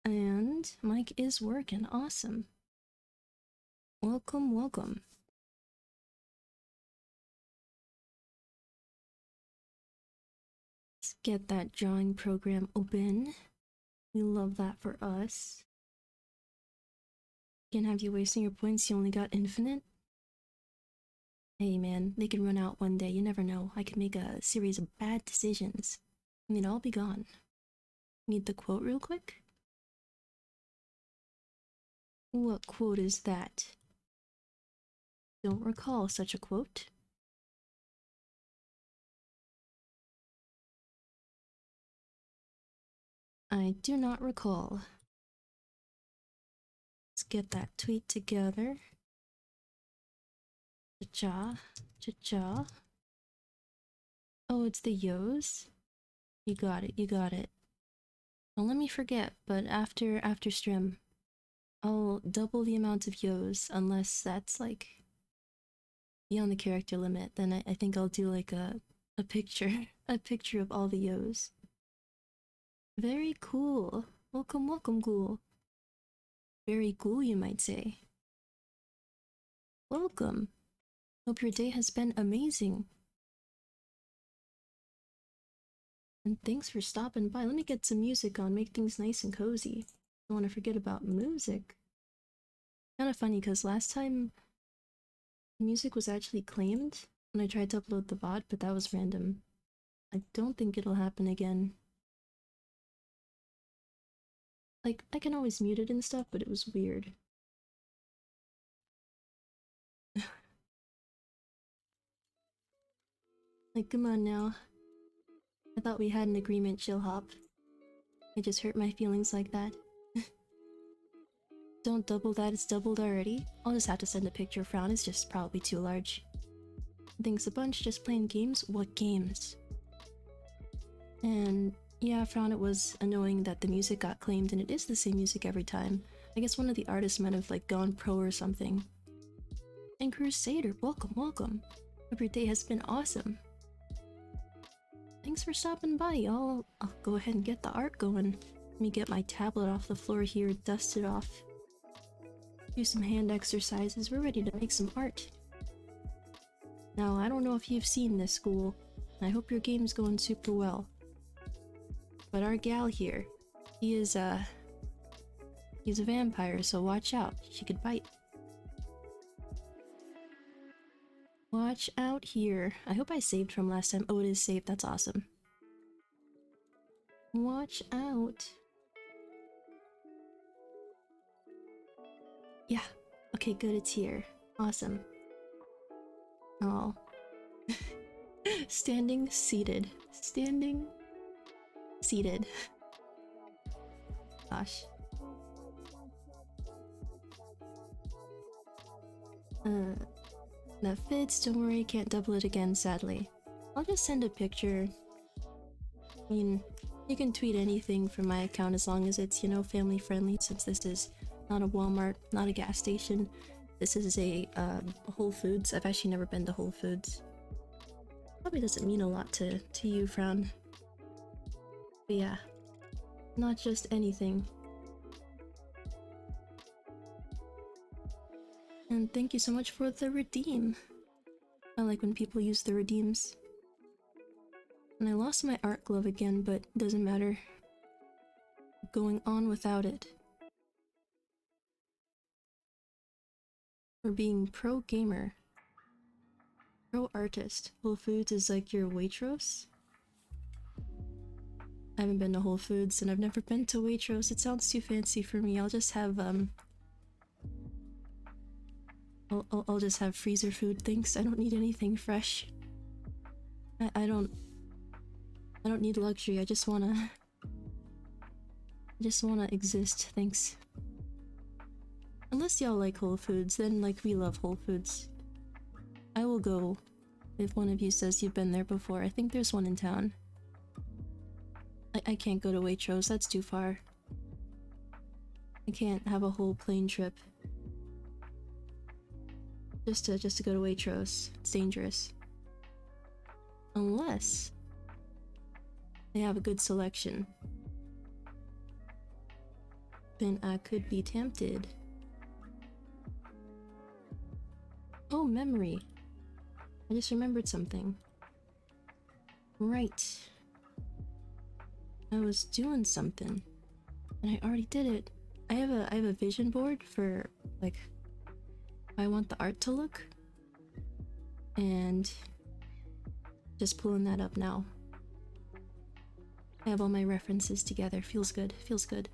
And mic is working. Awesome. Welcome, welcome. Let's get that drawing program open. We love that for us. Can't have you wasting your points, you only got infinite. Hey man, they can run out one day, you never know. I could make a series of bad decisions, and they'd all be gone. Need the quote real quick? What quote is that? Don't recall such a quote. I do not recall. Let's get that tweet together. Cha-cha, cha-cha. Oh, it's the yos? You got it, you got it. Don't let me forget, but after stream, I'll double the amount of yos, unless that's like beyond the character limit. Then I think I'll do like a picture, a picture of all the yos. Very cool. Welcome, welcome, ghoul. Very cool, you might say. Welcome. Hope your day has been amazing. And thanks for stopping by. Let me get some music on, make things nice and cozy. Don't want to forget about music. Kind of funny because last time music was actually claimed when I tried to upload the VOD, but that was random. I don't think it'll happen again. Like, I can always mute it and stuff, but it was weird. Like, come on now. I thought we had an agreement, Chillhop. It just hurt my feelings like that. Don't double that, it's doubled already. I'll just have to send a picture. Frown is just probably too large. Thanks a bunch, just playing games? What games? And yeah, Frown, it was annoying that the music got claimed, and it is the same music every time. I guess one of the artists might have like gone pro or something. And Crusader, welcome, welcome. Hope your day has been awesome. Thanks for stopping by. I'll go ahead and get the art going. Let me get my tablet off the floor here, dust it off. Do some hand exercises. We're ready to make some art. Now, I don't know if you've seen this, school. I hope your game's going super well. But our gal here, he's a vampire, so watch out. She could bite. Watch out here. I hope I saved from last time. Oh, it is saved. That's awesome. Watch out. Yeah. Okay, good. It's here. Awesome. Oh. Standing, seated. Standing, seated. Gosh. That fits. Don't worry, can't double it again, sadly. I'll just send a picture. I mean, you can tweet anything from my account as long as it's, you know, family friendly, since this is not a Walmart, not a gas station. This is a Whole Foods. I've actually never been to Whole Foods. Probably doesn't mean a lot to you, Frown. But yeah, not just anything. And thank you so much for the redeem. I like when people use the redeems. And I lost my art glove again, but doesn't matter. Going on without it. For being pro gamer. Pro artist. Whole Foods is like your Waitrose? I haven't been to Whole Foods and I've never been to Waitrose. It sounds too fancy for me. I'll just have I'll just have freezer food, thanks. I don't need anything fresh. I don't need luxury. I just wanna exist, thanks. Unless y'all like Whole Foods, then like we love Whole Foods. I will go if one of you says you've been there before. I think there's one in town. I can't go to Waitrose, that's too far. I can't have a whole plane trip just to go to Waitrose. It's dangerous. Unless they have a good selection. then I could be tempted. Oh, memory. I just remembered something. Right. I was doing something, and I already did it. I have a vision board for, like, how I want the art to look. And just pulling that up now. I have all my references together. Feels good. Feels good.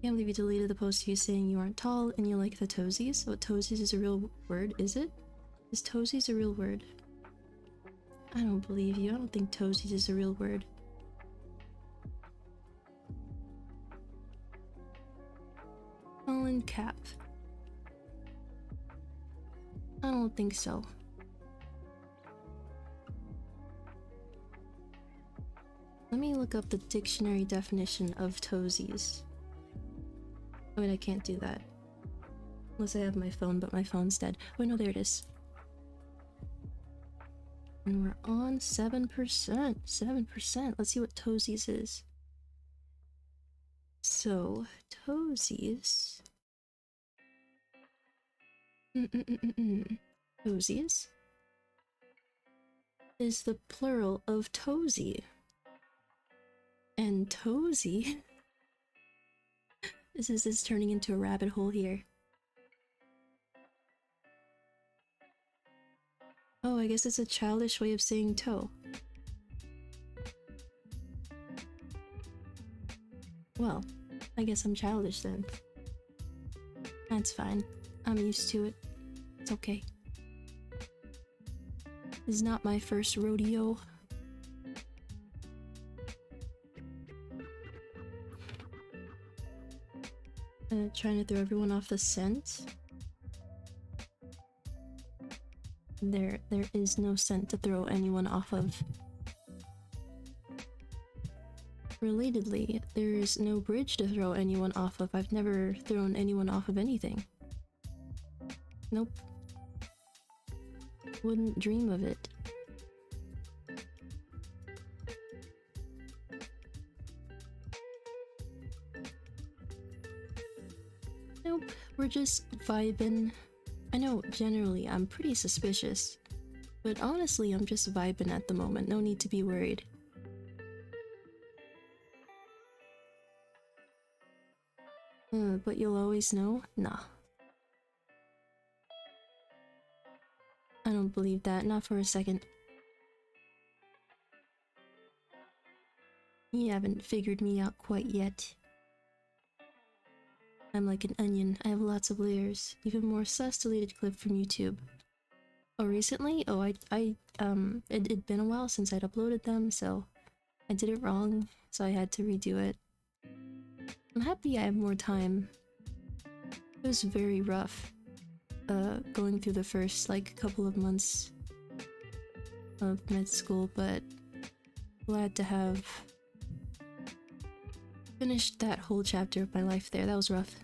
Can't believe you deleted the post of you saying you aren't tall and you like the toesies. So toesies is a real word, is it? Is toesies a real word? I don't believe you. I don't think toesies is a real word. Colin Cap. I don't think so. Let me look up the dictionary definition of toesies. I mean, I can't do that. Unless I have my phone, but my phone's dead. Oh no, there it is. And we're on 7%. 7%. Let's see what toesies is. So, toesies... Toesies is the plural of toesy. And toesy... This is turning into a rabbit hole here. Oh, I guess it's a childish way of saying toe. Well, I guess I'm childish then. That's fine. I'm used to it. It's okay. This is not my first rodeo. Trying to throw everyone off the scent. There is no scent to throw anyone off of. Relatedly, there is no bridge to throw anyone off of. I've never thrown anyone off of anything. Nope. Wouldn't dream of it. Nope, we're just vibing. I know generally I'm pretty suspicious, but honestly I'm just vibing at the moment. No need to be worried. But you'll always know? Nah. I don't believe that, not for a second. You haven't figured me out quite yet. I'm like an onion, I have lots of layers. Even more sus deleted clip from YouTube. Oh, recently? Oh, it'd been a while since I'd uploaded them, so I did it wrong, so I had to redo it. I'm happy I have more time. It was very rough, going through the first, like, couple of months of med school, but glad to have finished that whole chapter of my life there. That was rough.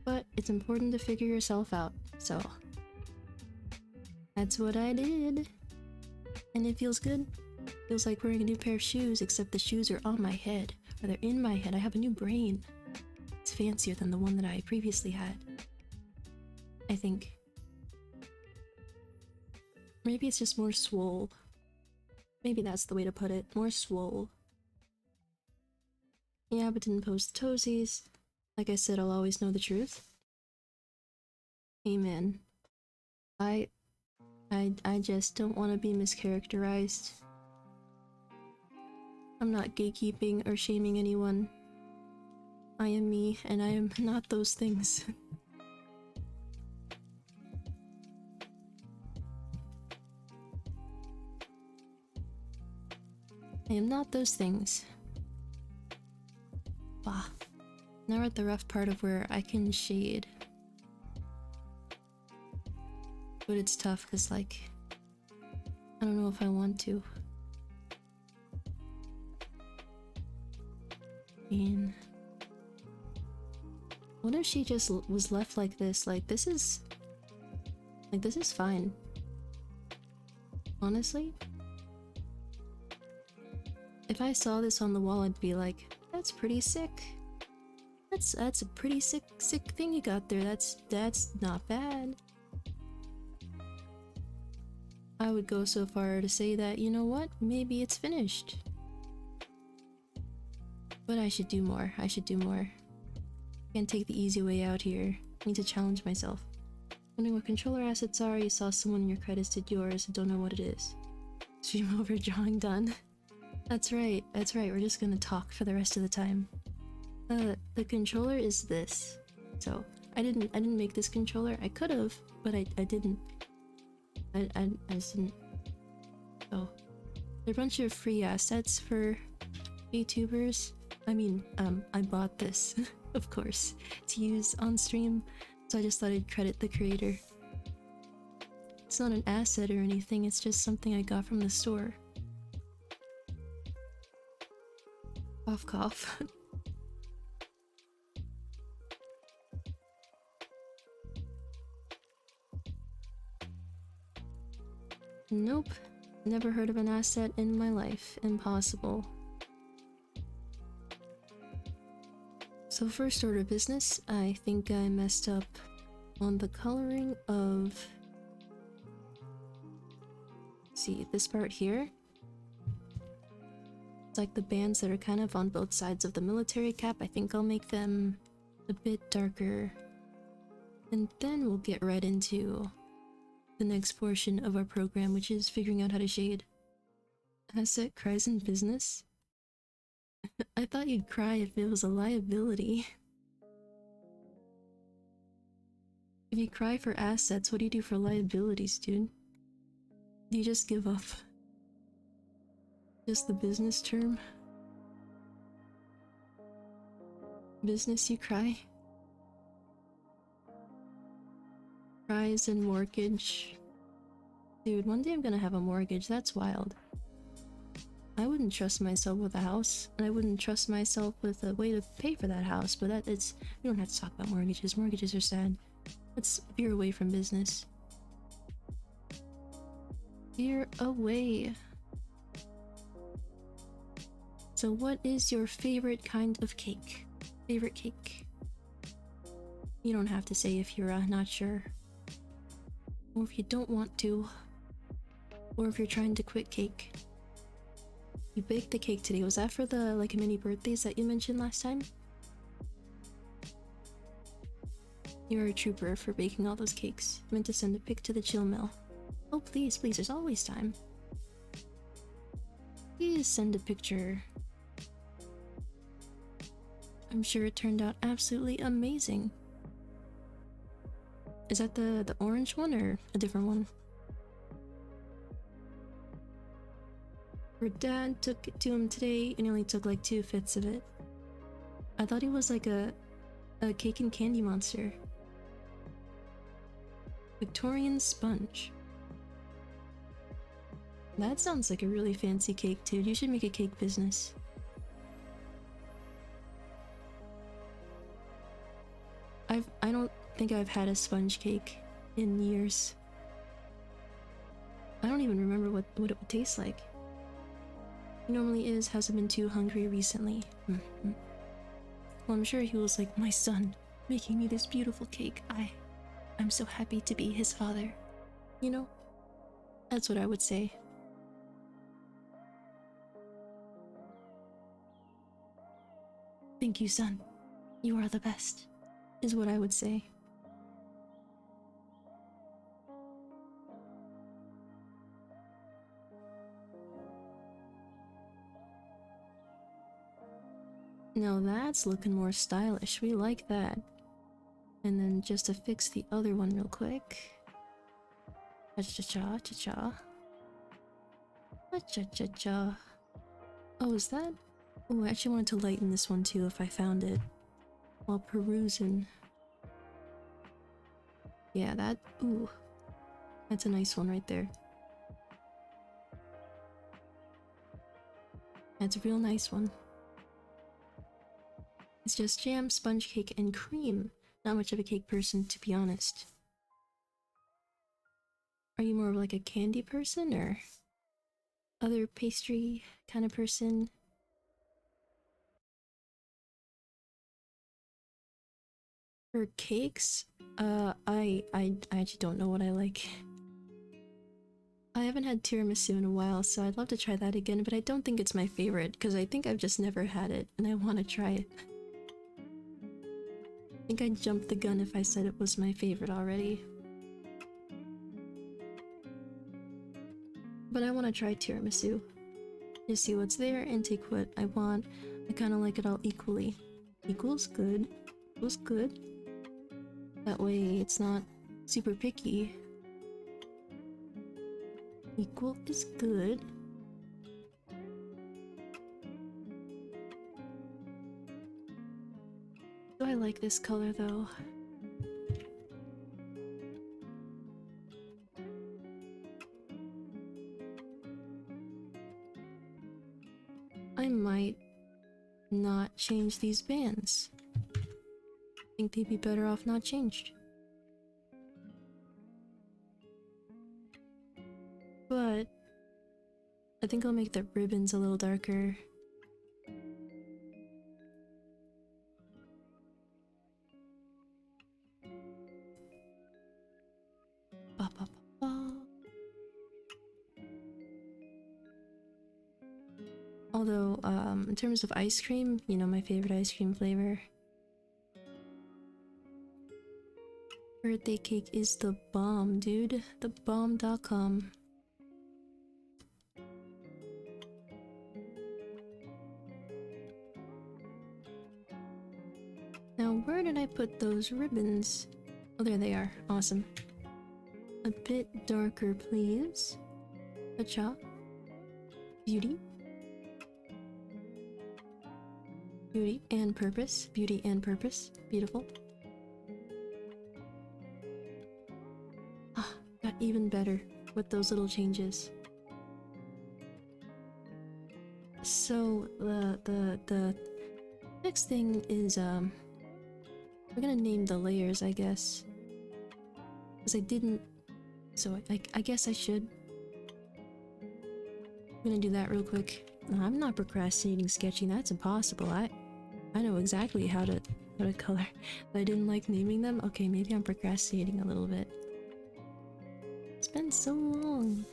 But it's important to figure yourself out, so that's what I did. And it feels good. Feels like wearing a new pair of shoes, except the shoes are on my head. Or they're in my head. I have a new brain. It's fancier than the one that I previously had. I think. Maybe it's just more swole. Maybe that's the way to put it. More swole. Yeah, but didn't post the toesies. Like I said, I'll always know the truth. Amen. I just don't want to be mischaracterized. I'm not gatekeeping or shaming anyone. I am me, and I am not those things. I am not those things. Bah. Now we're at the rough part of where I can shade. But it's tough because, like, I don't know if I want to. What if she just was left like this? Like, this is fine. Honestly? If I saw this on the wall, I'd be like, that's pretty sick. That's a pretty sick thing you got there. That's not bad. I would go so far to say that, you know what, maybe it's finished. But I should do more. I should do more. Can't take the easy way out here. Need to challenge myself. Wondering what controller assets are. You saw someone in your credits did yours and don't know what it is. Stream over, drawing done. That's right. That's right. We're just gonna talk for the rest of the time. The controller is this. So I didn't make this controller. I could have, but I didn't. I just didn't. Oh, there are a bunch of free assets for YouTubers. I mean, I bought this, of course, to use on stream. So I just thought I'd credit the creator. It's not an asset or anything. It's just something I got from the store. Cough, cough. Nope. Never heard of an asset in my life. Impossible. So first order of business, I think I messed up on the coloring of... See, this part here? It's like the bands that are kind of on both sides of the military cap. I think I'll make them a bit darker. And then we'll get right into the next portion of our program, which is figuring out how to shade. Asset cries in business? I thought you'd cry if it was a liability. If you cry for assets, what do you do for liabilities, dude? Do you just give up? Just the business term? Business you cry? Cries and mortgage. Dude, one day I'm gonna have a mortgage, that's wild. I wouldn't trust myself with a house, and I wouldn't trust myself with a way to pay for that house, but we don't have to talk about mortgages. Mortgages are sad. Let's veer away from business. Veer away. So what is your favorite kind of cake? Favorite cake? You don't have to say if you're not sure. Or if you don't want to. Or if you're trying to quit cake. You baked the cake today. Was that for the like mini birthdays that you mentioned last time? You're a trooper for baking all those cakes. I meant to send a pic to the chill mill. Oh please, please, there's always time. Please send a picture. I'm sure it turned out absolutely amazing. Is that the orange one or a different one? Her dad took it to him today and he only took like 2/5 of it. I thought he was like a cake and candy monster. Victorian sponge. That sounds like a really fancy cake, dude. You should make a cake business. I don't think I've had a sponge cake in years. I don't even remember what it would taste like. He normally is, hasn't been too hungry recently. Well, I'm sure he was like, my son, making me this beautiful cake. I'm so happy to be his father. You know? That's what I would say. Thank you, son. You are the best, is what I would say. Now that's looking more stylish. We like that. And then just to fix the other one real quick. Cha-cha-cha, cha-cha. Cha-cha-cha-cha. Oh, is that? Oh, I actually wanted to lighten this one too if I found it. While perusing. Yeah, that... Ooh. That's a nice one right there. That's a real nice one. It's just jam, sponge cake, and cream. Not much of a cake person, to be honest. Are you more of like a candy person, or...? other pastry kind of person. For cakes, I actually don't know what I like. I haven't had tiramisu in a while, so I'd love to try that again, but I don't think it's my favorite, because I think I've just never had it, and I want to try it. I think I'd jump the gun if I said it was my favorite already. But I want to try tiramisu. Just see what's there and take what I want. I kind of like it all equally. Equals good. Equals good. That way it's not super picky. Equal is good. Do I like this color though? I might not change these bands. I think they'd be better off not changed. But I think I'll make the ribbons a little darker. Ba, ba, ba, ba. Although, in terms of ice cream, you know my favorite ice cream flavor. Birthday cake is the bomb, dude. Thebomb.com. Now, where did I put those ribbons? Oh, there they are. Awesome. A bit darker, please. Pacha. Beauty. Beauty and purpose. Beauty and purpose. Beautiful. Ah, got even better with those little changes. So, the next thing is, we're gonna name the layers, I guess. Because I didn't... So, I guess I should. I'm gonna do that real quick. No, I'm not procrastinating sketching, that's impossible. I know exactly how to color. But I didn't like naming them? Okay, maybe I'm procrastinating a little bit. It's been so long.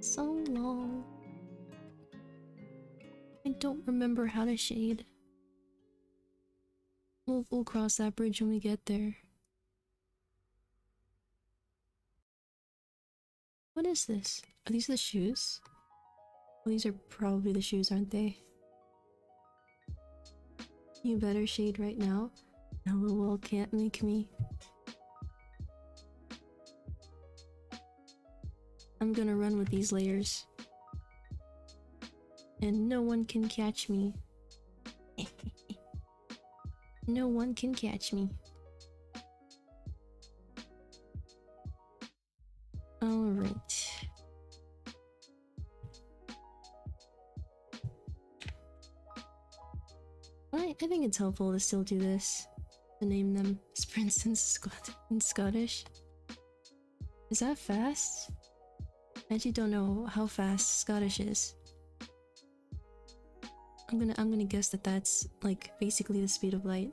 So long. I don't remember how to shade. We'll cross that bridge when we get there. What is this? Are these the shoes? Well, these are probably the shoes, aren't they? You better shade right now. LOL can't make me. I'm gonna run with these layers. And no one can catch me. No one can catch me. Alright. I think it's helpful to still do this. To name them sprints in Scottish. Is that fast? I actually don't know how fast Scottish is. I'm gonna guess that that's like basically the speed of light.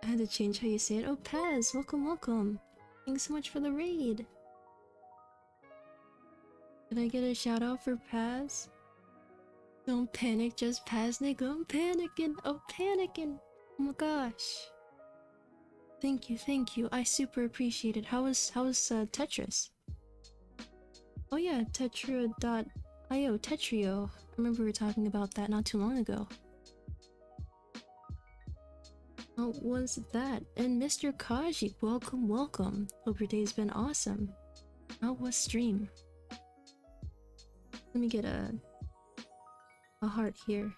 I had to change how you say it. Oh, Paz, welcome, welcome. Thanks so much for the raid. Did I get a shout out for Paz? Don't panic, just Paz, nigga. I'm panicking. I'm panicking. Oh my gosh. Thank you, thank you. I super appreciate it. How was Tetris? Oh yeah, Tetra.io, Tetrio. I remember we were talking about that not too long ago. How was that? And Mr. Kaji, welcome, welcome. Hope your day's been awesome. How was stream? Let me get a heart here.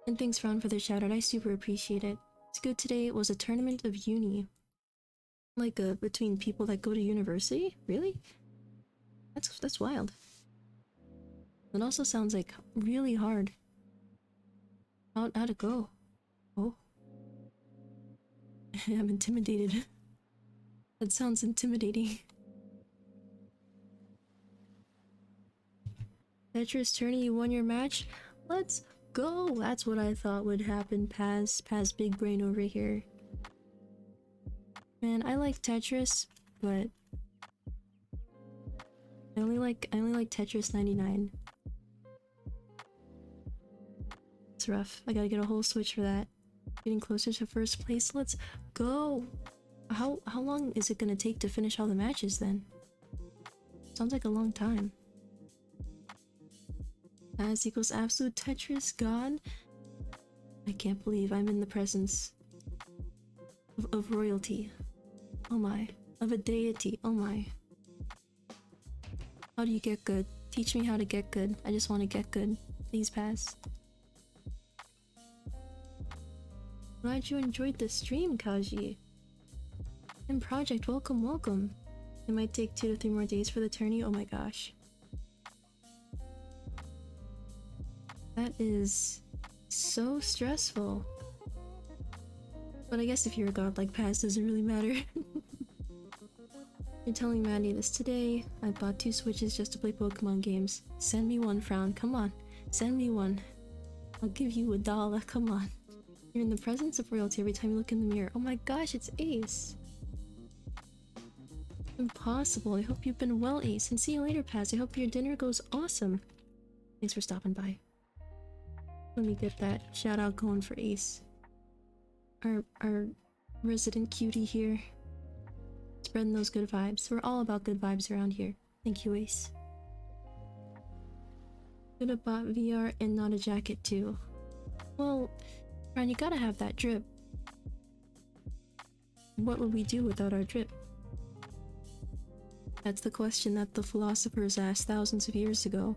And thanks Ron for the shout out. I super appreciate it. It's good today. It was a tournament of uni. Like between people that go to university? Really? That's wild. It also sounds like really hard. How'd it go? Oh. I'm intimidated. That sounds intimidating. Tetris tourney, you won your match? Let's go! That's what I thought would happen, Paz big brain over here. Man, I like Tetris, but I only like Tetris 99. It's rough. I gotta get a whole switch for that. Getting closer to first place. Let's go! How long is it gonna take to finish all the matches then? Sounds like a long time. As equals absolute Tetris god. I can't believe I'm in the presence of royalty. Oh my. Of a deity. Oh my. How do you get good? Teach me how to get good. I just want to get good. Please pass. Glad you enjoyed the stream, Kaji. And Project, welcome, welcome. It might take 2 to 3 more days for the tourney. Oh my gosh. That is so stressful. But I guess if you're a god like Paz, doesn't really matter. You're telling Maddie this today. I bought 2 Switches just to play Pokemon games. Send me one, Frown. Come on. Send me one. I'll give you $1. Come on. You're in the presence of royalty every time you look in the mirror. Oh my gosh, it's Ace. Impossible. I hope you've been well, Ace. And see you later, Paz. I hope your dinner goes awesome. Thanks for stopping by. Let me get that shout out going for Ace. Our resident cutie here. Spreading those good vibes. We're all about good vibes around here. Thank you, Ace. Could have bought VR and not a jacket too. Well, Ryan, you gotta have that drip. What would we do without our drip? That's the question that the philosophers asked thousands of years ago.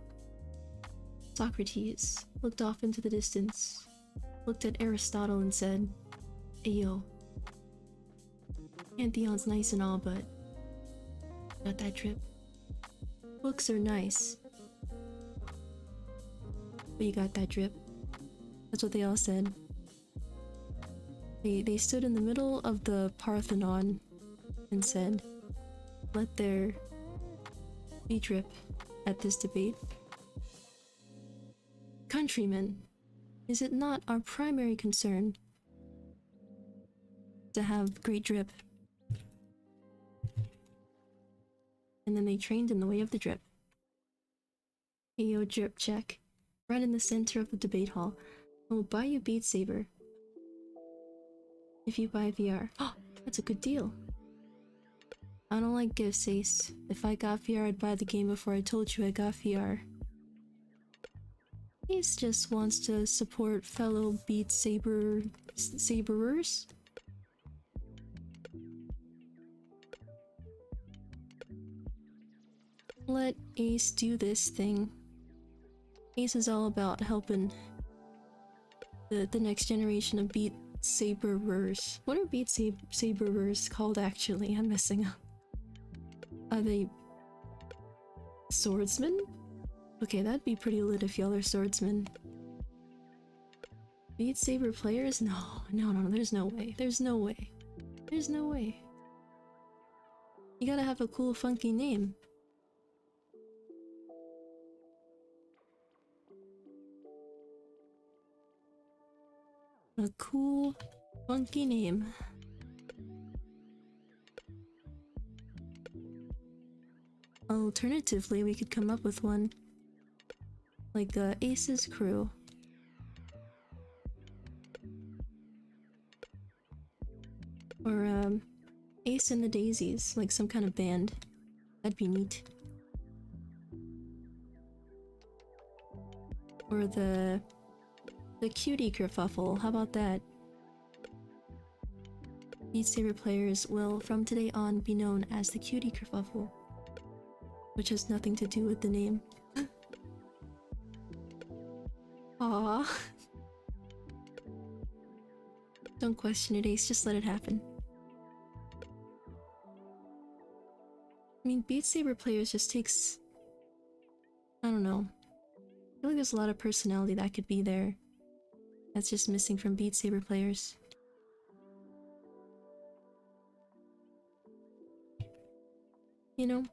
Socrates looked off into the distance, looked at Aristotle and said, "Ayo, Pantheon's nice and all, but got that drip. Books are nice, but you got that drip." That's what they all said. They stood in the middle of the Parthenon and said, "Let there be drip at this debate. Countrymen, is it not our primary concern to have great drip?" And then they trained in the way of the drip. Ayo, drip check. Right in the center of the debate hall. I will buy you Beat Saber if you buy VR. Oh, that's a good deal. I don't like gifts, Ace. If I got VR, I'd buy the game before I told you I got VR. Ace just wants to support fellow Beat Saberers. Let Ace do this thing. Ace is all about helping the next generation of Beat Saberers. What are Beat Saberers called actually? I'm messing up. Are they swordsmen? Okay, that'd be pretty lit if y'all are swordsmen. Beat Saber players? No, there's no way. There's no way. There's no way. You gotta have a cool, funky name. A cool, funky name. Alternatively, we could come up with one. Like, Ace's Crew. Or, Ace and the Daisies, like some kind of band. That'd be neat. Or the Cutie Kerfuffle, how about that? Beat Saber players will, from today on, be known as the Cutie Kerfuffle. Which has nothing to do with the name. Aww. Don't question it, Ace, just let it happen. I mean, Beat Saber players just takes... I don't know. I feel like there's a lot of personality that could be there. That's just missing from Beat Saber players. you know?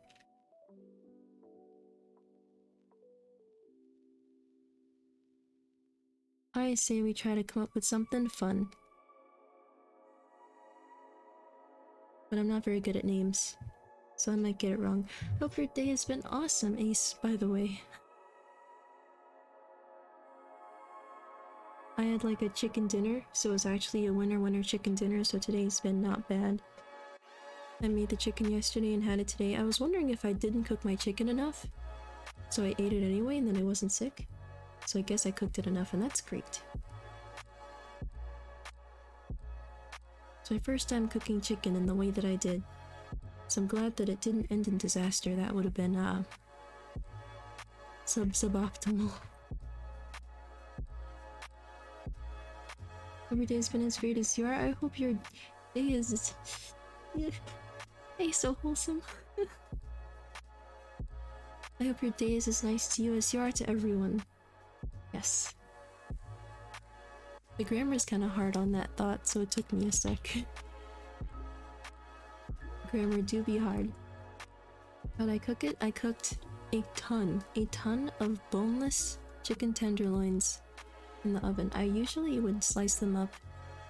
I say we try to come up with something fun. But I'm not very good at names, so I might get it wrong. Hope your day has been awesome, Ace, by the way. I had like a chicken dinner, so it was actually a winner-winner chicken dinner, so today's been not bad. I made the chicken yesterday and had it today. I was wondering if I didn't cook my chicken enough, so I ate it anyway and then I wasn't sick. So I guess I cooked it enough and that's great. It's my first time cooking chicken in the way that I did. So I'm glad that it didn't end in disaster. That would have been, suboptimal. Every day's been as great as you are. I hope your day is... Hey, so wholesome. I hope your day is as nice to you as you are to everyone. Yes. The grammar's kinda hard on that thought, so it took me a sec. Grammar do be hard. How'd I cook it? I cooked a ton of boneless chicken tenderloins in the oven. I usually would slice them up,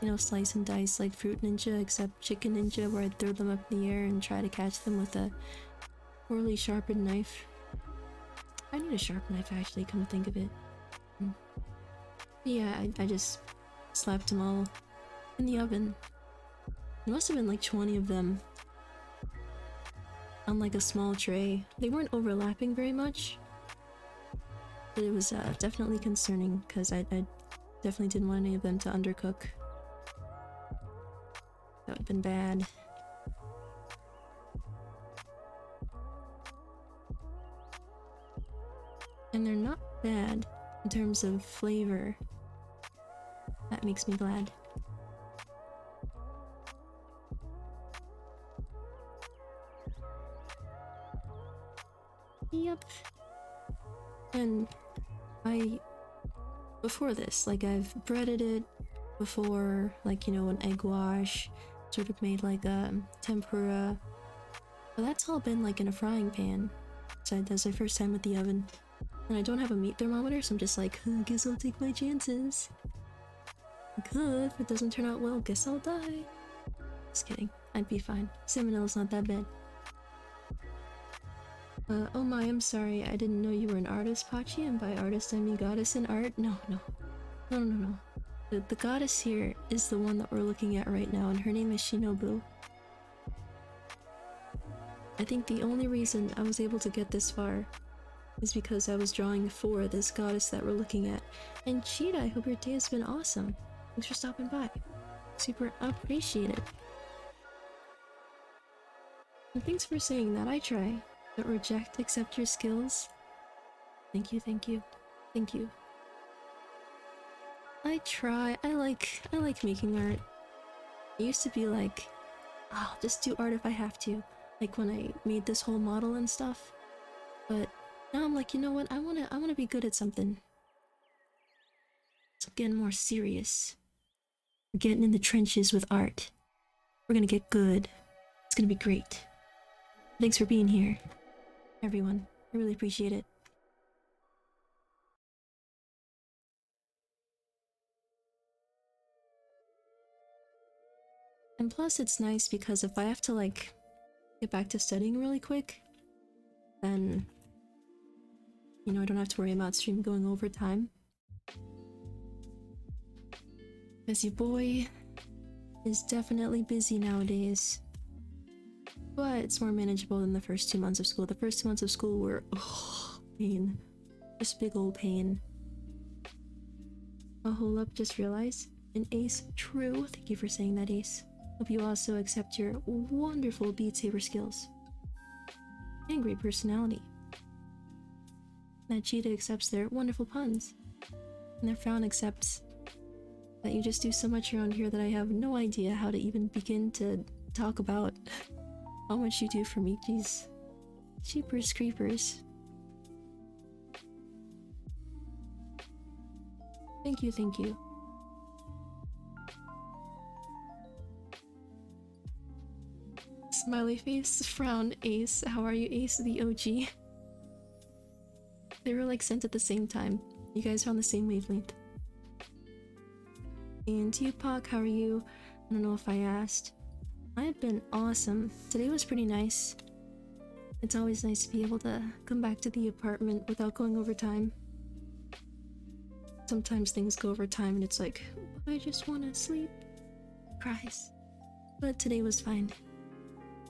you know, slice and dice like Fruit Ninja, except Chicken Ninja, where I'd throw them up in the air and try to catch them with a poorly sharpened knife. I need a sharp knife, actually, come to think of it. Yeah, I just slapped them all in the oven. There must have been like 20 of them on like a small tray. They weren't overlapping very much, but it was definitely concerning because I definitely didn't want any of them to undercook. That would have been bad. And they're not bad in terms of flavor. That makes me glad. Yep. And before this, like I've breaded it before, like, you know, an egg wash, sort of made like a tempura. But that's all been like in a frying pan. So that's my first time with the oven. And I don't have a meat thermometer, so I'm just like, I guess I'll take my chances. Good, if it doesn't turn out well, guess I'll die. Just kidding, I'd be fine. Salmonella's not that bad. Oh my, I'm sorry, I didn't know you were an artist, Pachi, and by artist I mean goddess in art. No. The goddess here is the one that we're looking at right now, and her name is Shinobu. I think the only reason I was able to get this far is because I was drawing for this goddess that we're looking at. And Cheetah, I hope your day has been awesome. Thanks for stopping by. Super appreciate it. And thanks for saying that. I try. Don't reject, accept your skills. Thank you. I try. I like making art. I used to be like, I'll just do art if I have to. Like when I made this whole model and stuff. But now I'm like, you know what? I wanna be good at something. So I'm getting more serious. We're getting in the trenches with art. We're gonna get good. It's gonna be great. Thanks for being here, everyone. I really appreciate it. And plus it's nice because if I have to like get back to studying really quick, then, you know, I don't have to worry about stream going over time. Because your boy is definitely busy nowadays. But it's more manageable than the first 2 months of school. The first 2 months of school were, pain. Just big old pain. Oh, hold up, just realized. An ace, true. Thank you for saying that, Ace. Hope you also accept your wonderful Beat Saber skills. And great personality. That Cheetah accepts their wonderful puns. And their frown accepts that you just do so much around here that I have no idea how to even begin to talk about how much you do for me. Jeez. Jeepers creepers. Thank you. Smiley face, frown, Ace. How are you, Ace, the OG? They were like sent at the same time. You guys are on the same wavelength. And Tupac, how are you? I don't know if I asked. I have been awesome. Today was pretty nice. It's always nice to be able to come back to the apartment without going over time. Sometimes things go over time and it's like, I just want to sleep. Cries. But today was fine.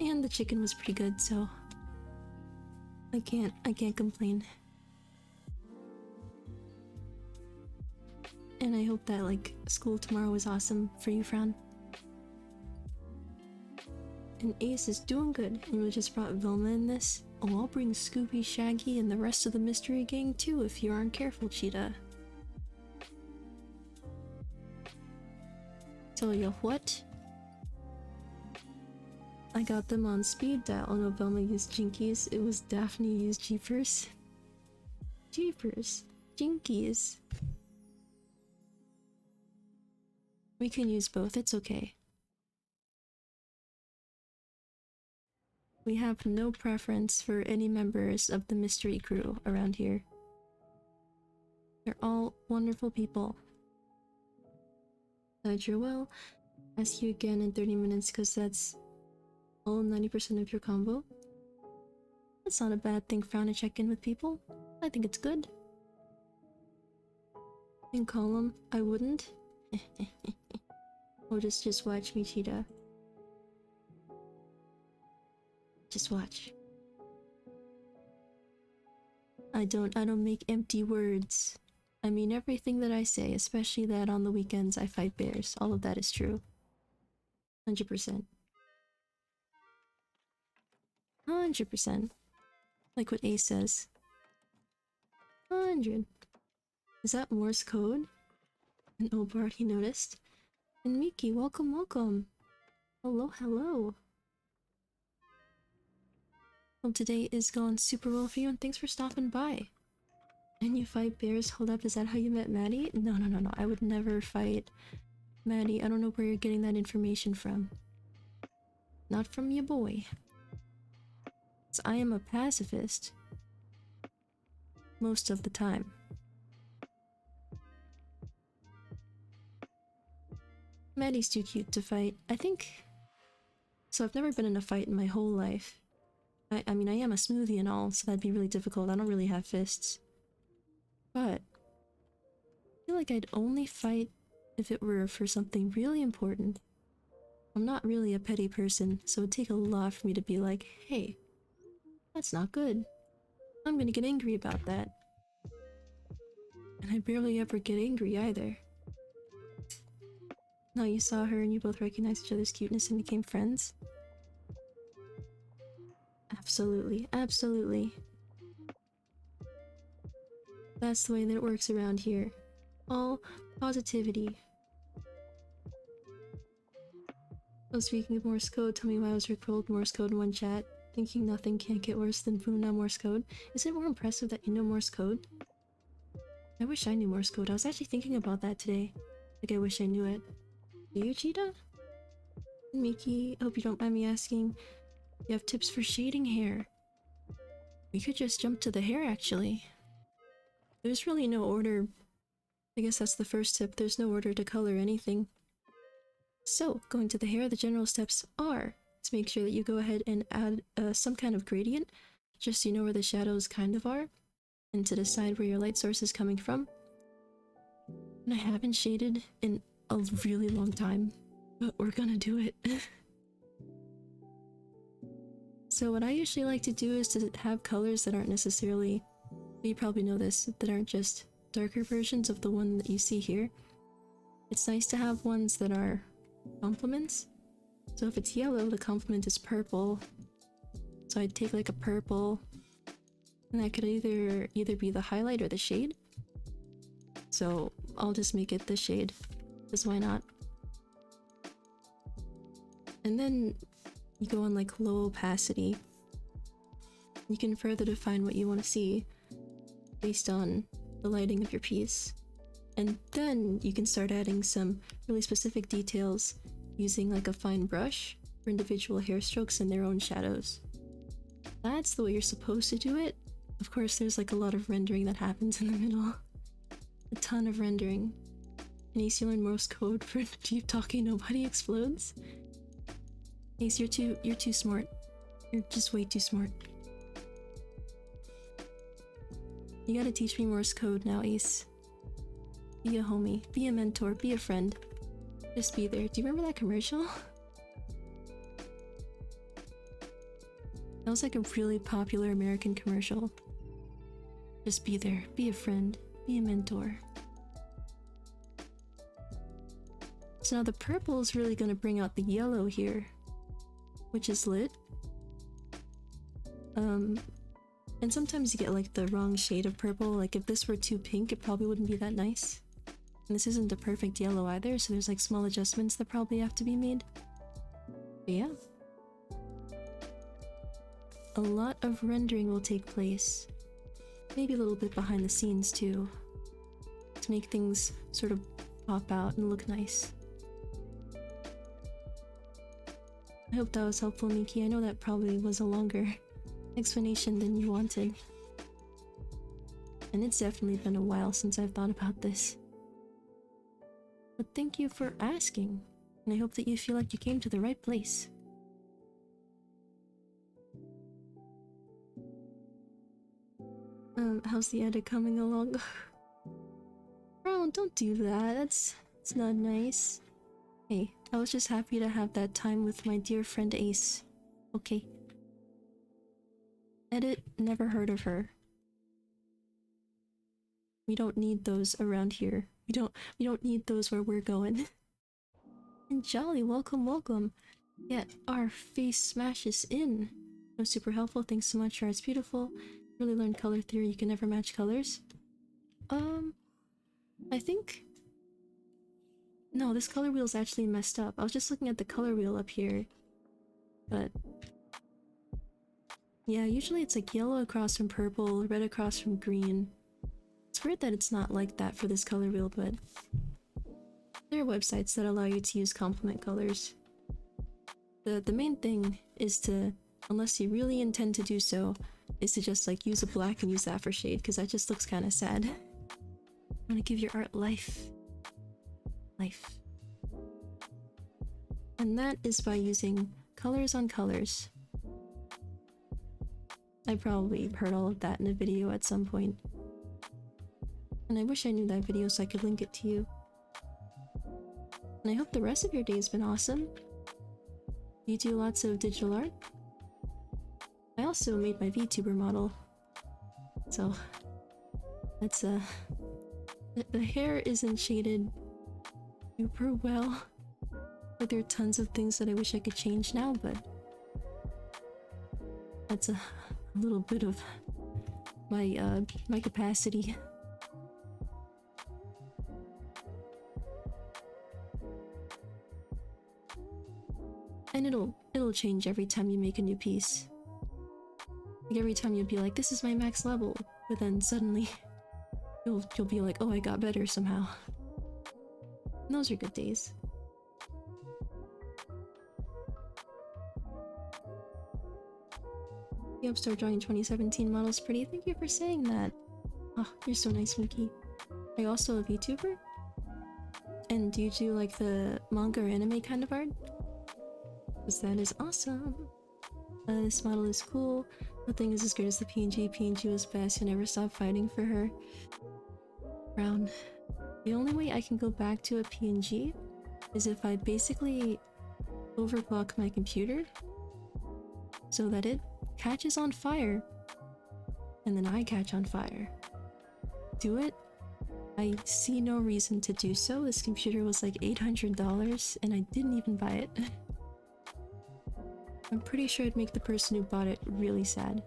And the chicken was pretty good, so I can't complain. And I hope that like school tomorrow was awesome for you, Fran. And Ace is doing good, and we just brought Vilma in this. Oh, I'll bring Scooby, Shaggy, and the rest of the mystery gang too if you aren't careful, Cheetah. Tell you what? I got them on speed dial. Oh no, Velma used Jinkies. It was Daphne who used Jeepers. Jeepers. Jinkies. We can use both, it's okay. We have no preference for any members of the mystery crew around here. They're all wonderful people. Joel, ask you again in 30 minutes because that's all 90% of your combo. That's not a bad thing, Frown, to check in with people. I think it's good. And call them, I wouldn't. Oh, just watch me, Cheetah. Just watch. I don't make empty words. I mean everything that I say, especially that on the weekends I fight bears. All of that is true. 100%. 100%. Like what Ace says. 100. Is that Morse code? And Obart, he noticed. And Miki, welcome, welcome. Hello, hello. Hope today is going super well for you, and thanks for stopping by. And you fight bears? Hold up, is that how you met Maddie? No. I would never fight Maddie. I don't know where you're getting that information from. Not from your boy. So I am a pacifist. Most of the time. Maddie's too cute to fight. I think... So I've never been in a fight in my whole life. I mean, I am a smoothie and all, so that'd be really difficult. I don't really have fists. But I feel like I'd only fight if it were for something really important. I'm not really a petty person, so it'd take a lot for me to be like, hey, that's not good. I'm gonna get angry about that. And I barely ever get angry either. Now you saw her and you both recognized each other's cuteness and became friends? Absolutely, absolutely. That's the way that it works around here. All positivity. Oh, speaking of Morse code, tell me why I was rickrolled Morse code in one chat, thinking nothing can't get worse than Buna Morse code. Is it more impressive that you know Morse code? I wish I knew Morse code. I was actually thinking about that today. Like, I wish I knew it. Do you, Cheetah? Miki, hope you don't mind me asking. You have tips for shading hair? We could just jump to the hair, actually. There's really no order. I guess that's the first tip. There's no order to color anything. So, going to the hair, the general steps are to make sure that you go ahead and add some kind of gradient, just so you know where the shadows kind of are, and to decide where your light source is coming from. And I haven't shaded in a really long time, but we're gonna do it. So what I usually like to do is to have colors that aren't necessarily, you probably know this, that aren't just darker versions of the one that you see here. It's nice to have ones that are complements. So if it's yellow, the complement is purple. So I'd take like a purple, and that could either be the highlight or the shade. So I'll just make it the shade, because why not? And then you go on like low opacity. You can further define what you want to see based on the lighting of your piece. And then you can start adding some really specific details using like a fine brush for individual hair strokes and their own shadows. That's the way you're supposed to do it. Of course, there's like a lot of rendering that happens in the middle. A ton of rendering. In Ace, you learn Morse code for deep talking nobody explodes. Ace, you're too smart. You're just way too smart. You gotta teach me Morse code now, Ace. Be a homie, be a mentor, be a friend. Just be there. Do you remember that commercial? That was like a really popular American commercial. Just be there, be a friend, be a mentor. So now the purple is really gonna bring out the yellow here, which is lit. And sometimes you get like the wrong shade of purple. Like if this were too pink, it probably wouldn't be that nice. And this isn't a perfect yellow either, so there's like small adjustments that probably have to be made. But yeah. A lot of rendering will take place. Maybe a little bit behind the scenes too, to make things sort of pop out and look nice. I hope that was helpful, Miki. I know that probably was a longer explanation than you wanted. And it's definitely been a while since I've thought about this. But thank you for asking, and I hope that you feel like you came to the right place. How's the edit coming along? Bro, don't do that. It's not nice. Hey, I was just happy to have that time with my dear friend Ace. Okay. Edit, never heard of her. We don't need those around here. We don't need those where we're going. And Jolly, welcome, welcome. Get our face smashes in. That was super helpful. Thanks so much. It's beautiful. Really learned color theory. You can never match colors. I think... No, this color wheel's actually messed up. I was just looking at the color wheel up here. But... yeah, usually it's like yellow across from purple, red across from green. It's weird that it's not like that for this color wheel, but... there are websites that allow you to use complement colors. The main thing is to, unless you really intend to do so, is to just like use a black and use that for shade, because that just looks kind of sad. I want to give your art life. Life. And that is by using colors on colors. I probably heard all of that in a video at some point. And I wish I knew that video so I could link it to you. And I hope the rest of your day has been awesome. You do lots of digital art? I also made my VTuber model. So... that's the hair isn't shaded super well. Like there are tons of things that I wish I could change now, but... that's a little bit of my capacity. And it'll change every time you make a new piece. Like every time you'll be like, this is my max level, but then suddenly you'll be like, oh, I got better somehow. And those are good days. Yep, start drawing 2017 models pretty. Thank you for saying that. Oh, you're so nice, Miki. Are you also a VTuber? And do you do like the manga or anime kind of art? Because that is awesome. This model is cool. Nothing is as good as the PNG. PNG was best. You never stop fighting for her. Brown. The only way I can go back to a PNG is if I basically overclock my computer so that it catches on fire and then I catch on fire. Do it? I see no reason to do so. This computer was like $800 and I didn't even buy it. I'm pretty sure I'd make the person who bought it really sad.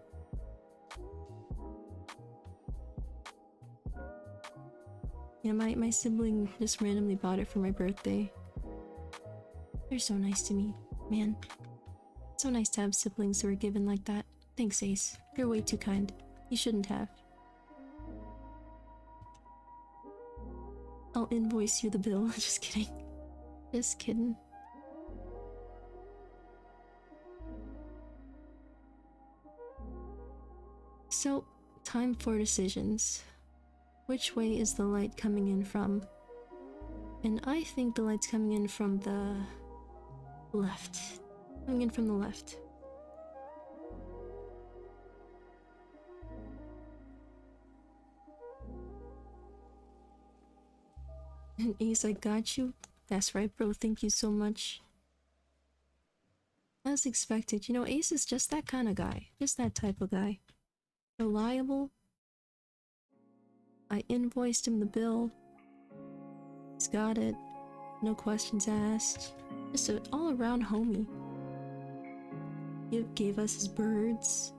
Yeah, my sibling just randomly bought it for my birthday. They're so nice to me, man. It's so nice to have siblings who are given like that. Thanks, Ace. You're way too kind. You shouldn't have. I'll invoice you the bill. Just kidding. Just kidding. So, time for decisions. Which way is the light coming in from? And I think the light's coming in from the left. Coming in from the left. And Ace, I got you. That's right, bro. Thank you so much. As expected, you know, Ace is just that kind of guy. Just that type of guy. Reliable. I invoiced him the bill. He's got it. No questions asked. Just an all-around homie. He gave us his birds.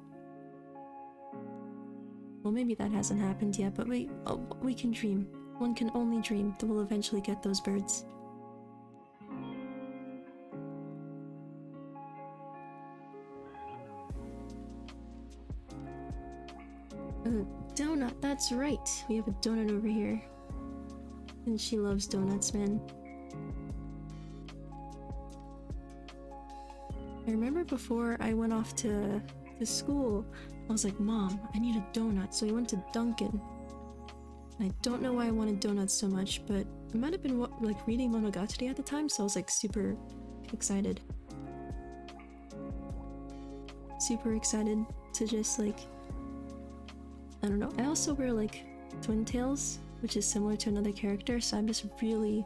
Well, maybe that hasn't happened yet, but we can dream. One can only dream that we'll eventually get those birds. Donut, that's right. We have a donut over here. And she loves donuts, man. I remember before I went off to school, I was like, Mom, I need a donut. So we went to Dunkin'. And I don't know why I wanted donuts so much, but I might have been like reading Monogatari at the time, so I was like super excited. Super excited to just like, I don't know. I also wear like twin tails, which is similar to another character, so I'm just really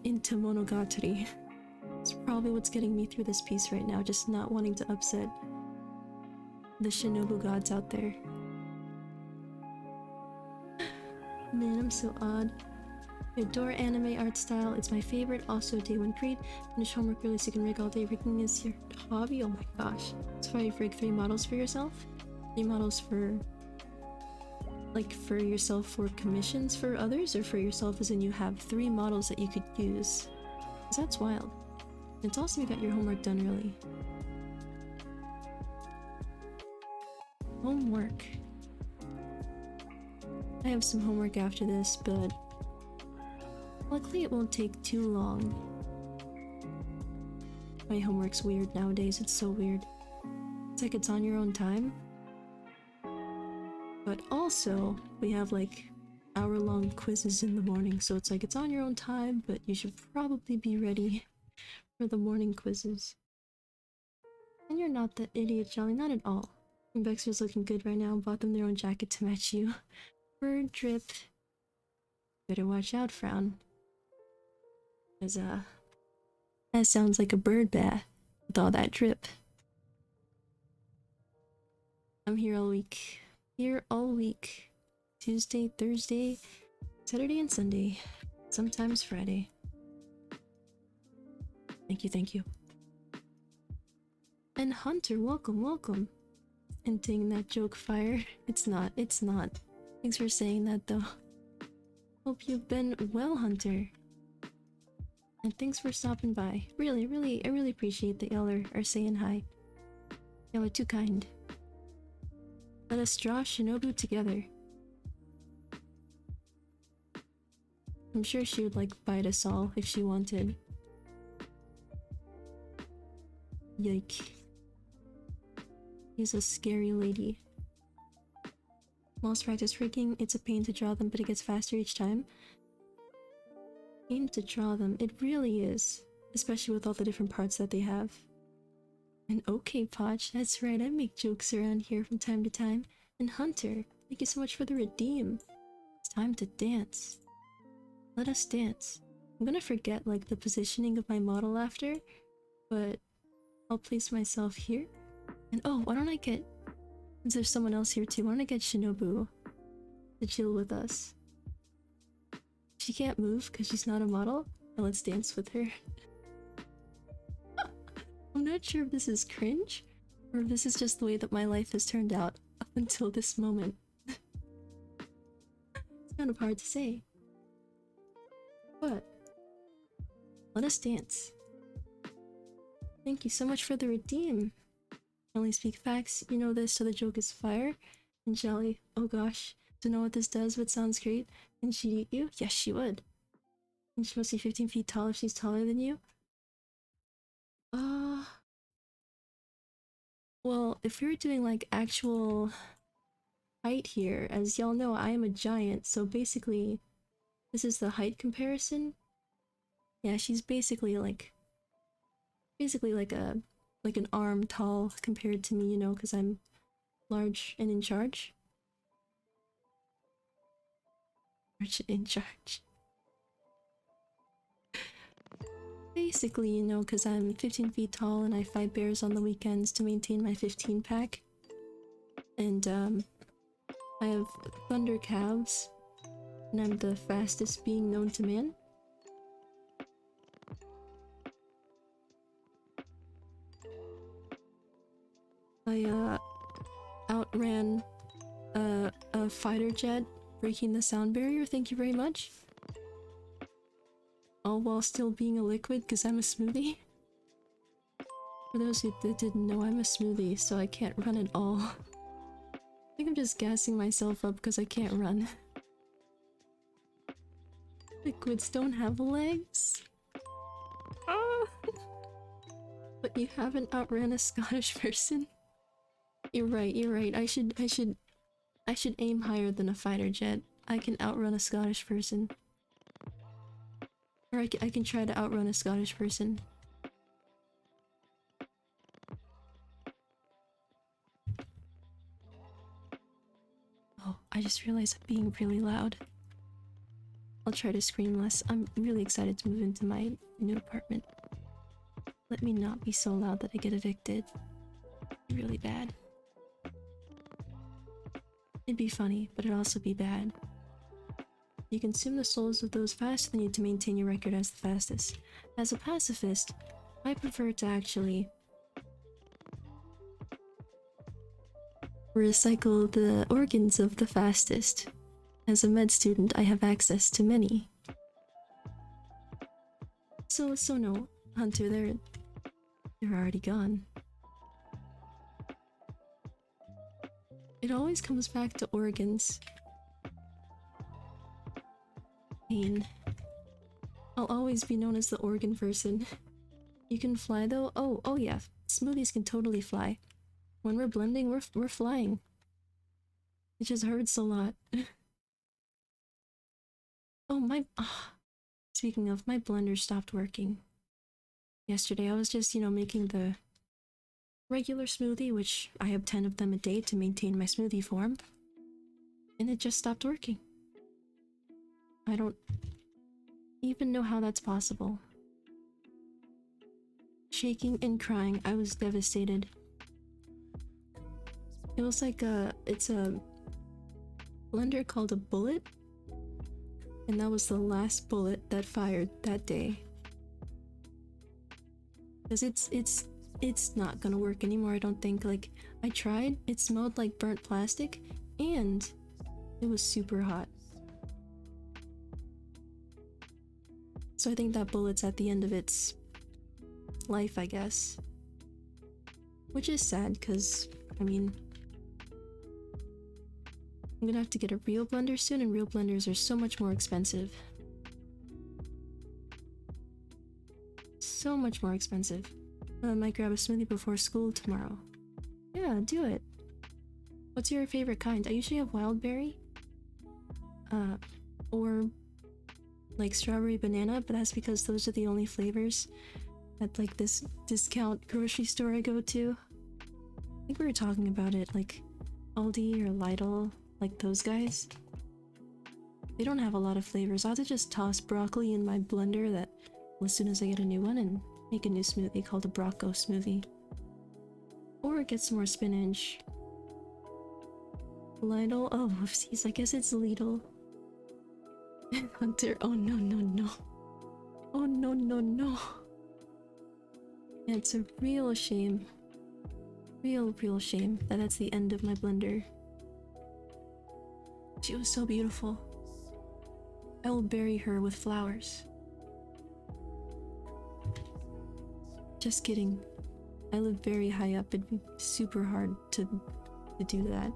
into Monogatari. It's probably what's getting me through this piece right now, just not wanting to upset the Shinobu gods out there. Man, I'm so odd. I adore anime art style, it's my favorite. Also, day one grade. Finish homework early so you can rig all day. Rigging is your hobby? Oh my gosh. So far you've rigged 3 models for yourself? 3 models for... like for yourself for commissions for others, or for yourself as in you have 3 models that you could use? Because that's wild. It's awesome you got your homework done early. Homework. I have some homework after this, but luckily it won't take too long. My homework's weird nowadays, it's so weird. It's like it's on your own time. But also, we have like hour-long quizzes in the morning, so it's like it's on your own time, but you should probably be ready for the morning quizzes. And you're not that idiot, Jolly, not at all. And Bexer's looking good right now, bought them their own jacket to match you. Bird drip. Better watch out, Frown. Cause, that sounds like a bird bath with all that drip. I'm here all week. Here all week. Tuesday, Thursday, Saturday, and Sunday. Sometimes Friday. Thank you, thank you. And Hunter, welcome, welcome. And dang, that joke fire. It's not, it's not. Thanks for saying that though. Hope you've been well, Hunter. And thanks for stopping by. Really, I really appreciate that y'all are saying hi. Y'all are too kind. Let us draw Shinobu together. I'm sure she would like bite us all if she wanted. Yike. She's a scary lady. Lost practice rigging, it's a pain to draw them, but it gets faster each time. Pain to draw them, it really is. Especially with all the different parts that they have. And okay, Poch, that's right, I make jokes around here from time to time. And Hunter, thank you so much for the redeem. It's time to dance. Let us dance. I'm gonna forget like the positioning of my model after, but I'll place myself here. And oh, why don't I get... since there's someone else here too, why don't I get Shinobu to chill with us? She can't move because she's not a model, but let's dance with her. I'm not sure if this is cringe, or if this is just the way that my life has turned out up until this moment. It's kind of hard to say. But let us dance. Thank you so much for the redeem. I only speak facts, you know this, so the joke is fire. And Jelly, oh gosh, don't know what this does, but sounds great. And she'd eat you? Yes, she would. And she must be 15 feet tall if she's taller than you. Well, if we were doing like actual height here. As y'all know, I am a giant, so basically, this is the height comparison. Yeah, she's basically like like an arm tall compared to me, you know, because I'm large and in charge. Large and in charge. Basically, you know, because I'm 15 feet tall and I fight bears on the weekends to maintain my 15 pack. And I have thunder calves, and I'm the fastest being known to man. I outran a fighter jet, breaking the sound barrier, thank you very much. All while still being a liquid, because I'm a smoothie. For those who didn't know, I'm a smoothie, so I can't run at all. I think I'm just gassing myself up because I can't run. Liquids don't have legs. Ah. But you haven't outran a Scottish person? You're right, you're right. I should aim higher than a fighter jet. I can outrun a Scottish person. Or I can try to outrun a Scottish person. Oh, I just realized I'm being really loud. I'll try to scream less. I'm really excited to move into my new apartment. Let me not be so loud that I get evicted. Really bad. It'd be funny, but it'd also be bad. You consume the souls of those faster than you to maintain your record as the fastest. As a pacifist, I prefer to actually recycle the organs of the fastest. As a med student, I have access to many. So no, Hunter, they're already gone. It always comes back to organs. Pain. I'll always be known as the organ person. You can fly though? Oh yeah, smoothies can totally fly. When we're blending, we're flying. It just hurts a lot. Oh my... Speaking of, my blender stopped working. Yesterday I was just, you know, making the regular smoothie, which I have 10 of them a day to maintain my smoothie form. And it just stopped working. I don't even know how that's possible. Shaking and crying, I was devastated. It was like it's a blender called a bullet. And that was the last bullet that fired that day. Because it's not gonna work anymore, I don't think. Like, I tried, it smelled like burnt plastic, and it was super hot. So I think that bullet's at the end of its life, I guess. Which is sad, because, I mean... I'm gonna have to get a real blender soon, and real blenders are so much more expensive. So much more expensive. I might grab a smoothie before school tomorrow. Yeah, do it. What's your favorite kind? I usually have wild berry. Or like strawberry banana, but that's because those are the only flavors at like this discount grocery store I go to. I think we were talking about it, like Aldi or Lidl, like those guys. They don't have a lot of flavors. I'll have to just toss broccoli in my blender that as soon as I get a new one and make a new smoothie called a Brocco smoothie. Or get some more spinach. Lidl? Oh, whoopsies, I guess it's Lidl. Hunter, oh no no no. Oh no no no. Yeah, it's a real shame. Real shame that that's the end of my blender. She was so beautiful. I will bury her with flowers. Just kidding. I live very high up. It'd be super hard to do that.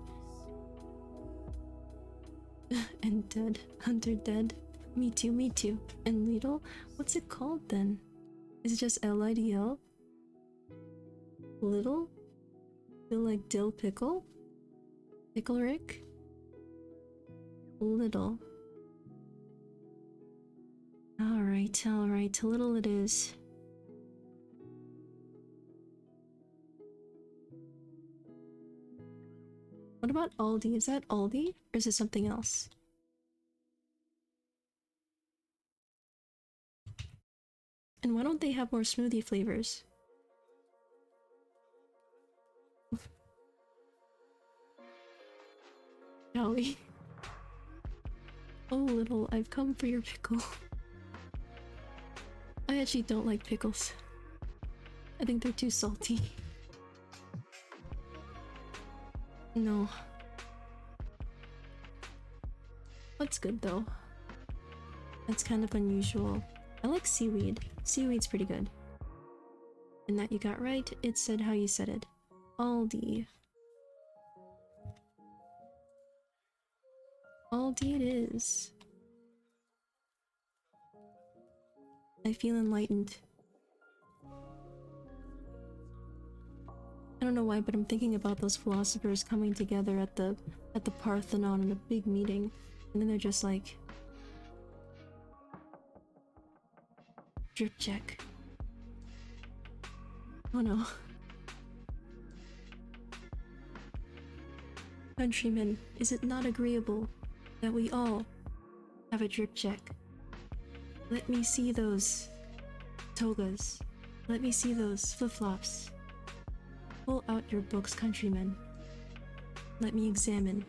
And dead. Hunter dead. Me too, me too. And Lidl? What's it called then? Is it just LIDL? Little? Feel like dill pickle? Pickle Rick? Little. Alright, alright, a little it is. What about Aldi? Is that Aldi? Or is it something else? And why don't they have more smoothie flavors? Shall we? Oh, little, I've come for your pickle. I actually don't like pickles. I think they're too salty. No. That's good though. That's kind of unusual. I like seaweed. Seaweed's pretty good. And that you got right, it said how you said it. Aldi. Aldi it is. I feel enlightened. I don't know why, but I'm thinking about those philosophers coming together at the Parthenon in a big meeting, and then they're just like, drip check. Oh no. Countrymen, is it not agreeable that we all have a drip check? Let me see those togas. Let me see those flip-flops. Pull out your books, countrymen. Let me examine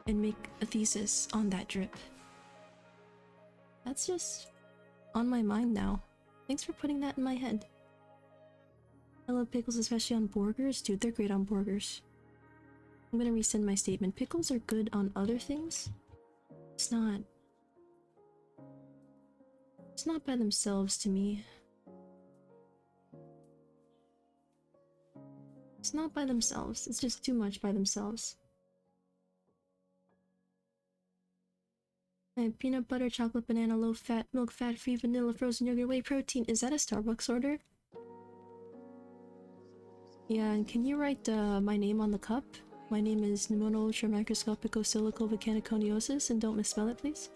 and make a thesis on that drip. That's just on my mind now. Thanks for putting that in my head. I love pickles, especially on burgers. Dude, they're great on burgers. I'm gonna rescind my statement. Pickles are good on other things. It's not by themselves to me. It's not by themselves. It's just too much by themselves. I have peanut butter, chocolate, banana, low fat, milk, fat free, vanilla, frozen yogurt, whey protein. Is that a Starbucks order? Yeah, and can you write my name on the cup? My name is Pneumono Ultra Microscopico Silico Volcaniconiosis, and don't misspell it, please.